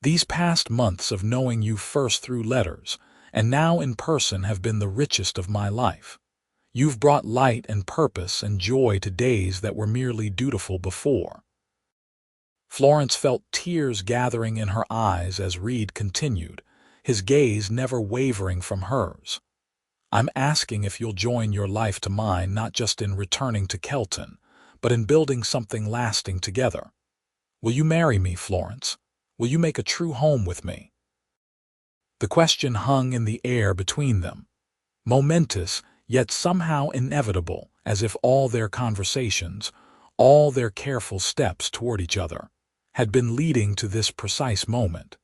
"These past months of knowing you first through letters, and now in person, have been the richest of my life. You've brought light and purpose and joy to days that were merely dutiful before." Florence felt tears gathering in her eyes as Reed continued, his gaze never wavering from hers. "I'm asking if you'll join your life to mine, not just in returning to Kelton, but in building something lasting together. Will you marry me, Florence? Will you make a true home with me?" The question hung in the air between them, momentous yet somehow inevitable, as if all their conversations, all their careful steps toward each other, had been leading to this precise moment.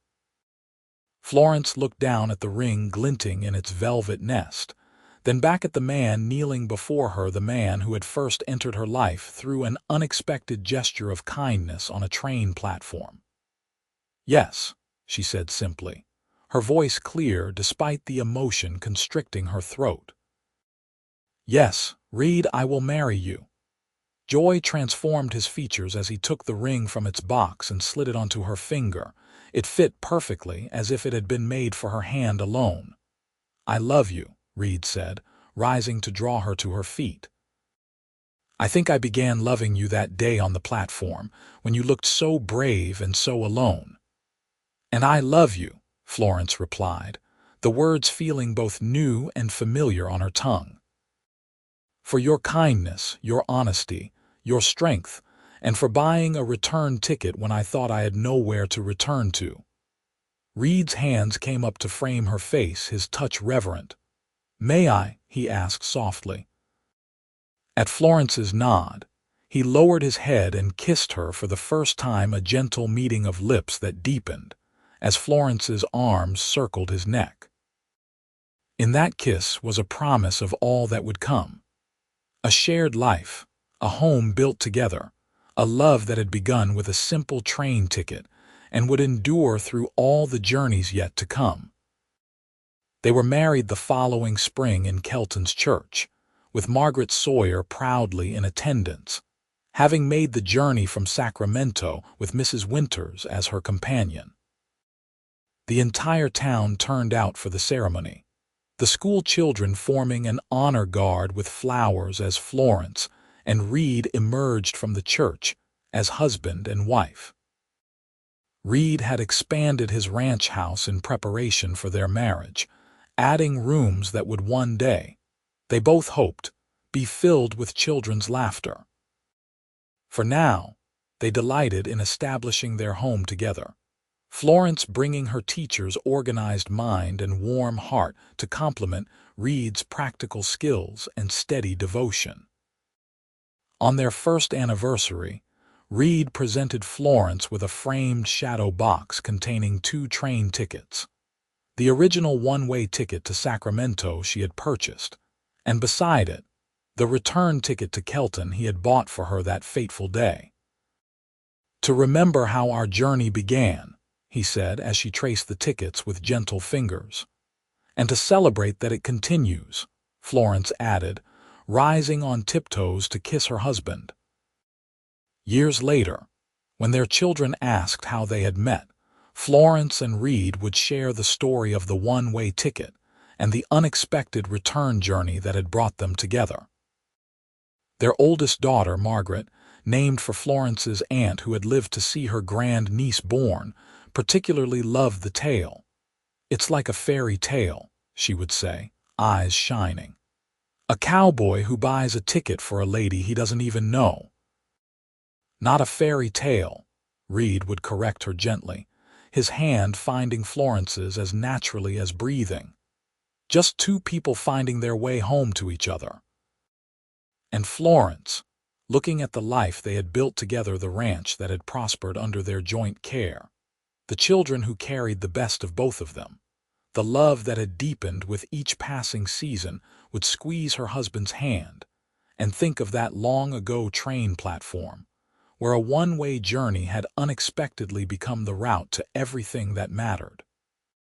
Florence looked down at the ring glinting in its velvet nest, then back at the man kneeling before her, the man who had first entered her life through an unexpected gesture of kindness on a train platform. "Yes," she said simply, her voice clear despite the emotion constricting her throat. "Yes, Reed, I will marry you." Joy transformed his features as he took the ring from its box and slid it onto her finger. It fit perfectly, as if it had been made for her hand alone. "I love you," Reed said, rising to draw her to her feet. "I think I began loving you that day on the platform, when you looked so brave and so alone." "And I love you," Florence replied, the words feeling both new and familiar on her tongue. "For your kindness, your honesty, your strength, and for buying a return ticket when I thought I had nowhere to return to." Reed's hands came up to frame her face, his touch reverent. "May I?" he asked softly. At Florence's nod, he lowered his head and kissed her for the first time, a gentle meeting of lips that deepened as Florence's arms circled his neck. In that kiss was a promise of all that would come. A shared life, a home built together, a love that had begun with a simple train ticket and would endure through all the journeys yet to come. They were married the following spring in Kelton's church, with Margaret Sawyer proudly in attendance, having made the journey from Sacramento with Mrs. Winters as her companion. The entire town turned out for the ceremony, the school children forming an honor guard with flowers as Florence and Reed emerged from the church as husband and wife. Reed had expanded his ranch house in preparation for their marriage, adding rooms that would one day, they both hoped, be filled with children's laughter. For now, they delighted in establishing their home together, Florence bringing her teacher's organized mind and warm heart to complement Reed's practical skills and steady devotion. On their first anniversary, Reed presented Florence with a framed shadow box containing 2 train tickets, the original one-way ticket to Sacramento she had purchased, and beside it, the return ticket to Kelton he had bought for her that fateful day. "To remember how our journey began," he said as she traced the tickets with gentle fingers. "And to celebrate that it continues," Florence added, rising on tiptoes to kiss her husband. Years later, when their children asked how they had met, Florence and Reed would share the story of the one-way ticket and the unexpected return journey that had brought them together. Their oldest daughter, Margaret, named for Florence's aunt who had lived to see her grand-niece born, particularly loved the tale. "It's like a fairy tale," she would say, eyes shining. "A cowboy who buys a ticket for a lady he doesn't even know." "Not a fairy tale," Reed would correct her gently, his hand finding Florence's as naturally as breathing. "Just 2 people finding their way home to each other." And Florence, looking at the life they had built together, the ranch that had prospered under their joint care, the children who carried the best of both of them, the love that had deepened with each passing season, would squeeze her husband's hand and think of that long-ago train platform, where a one-way journey had unexpectedly become the route to everything that mattered.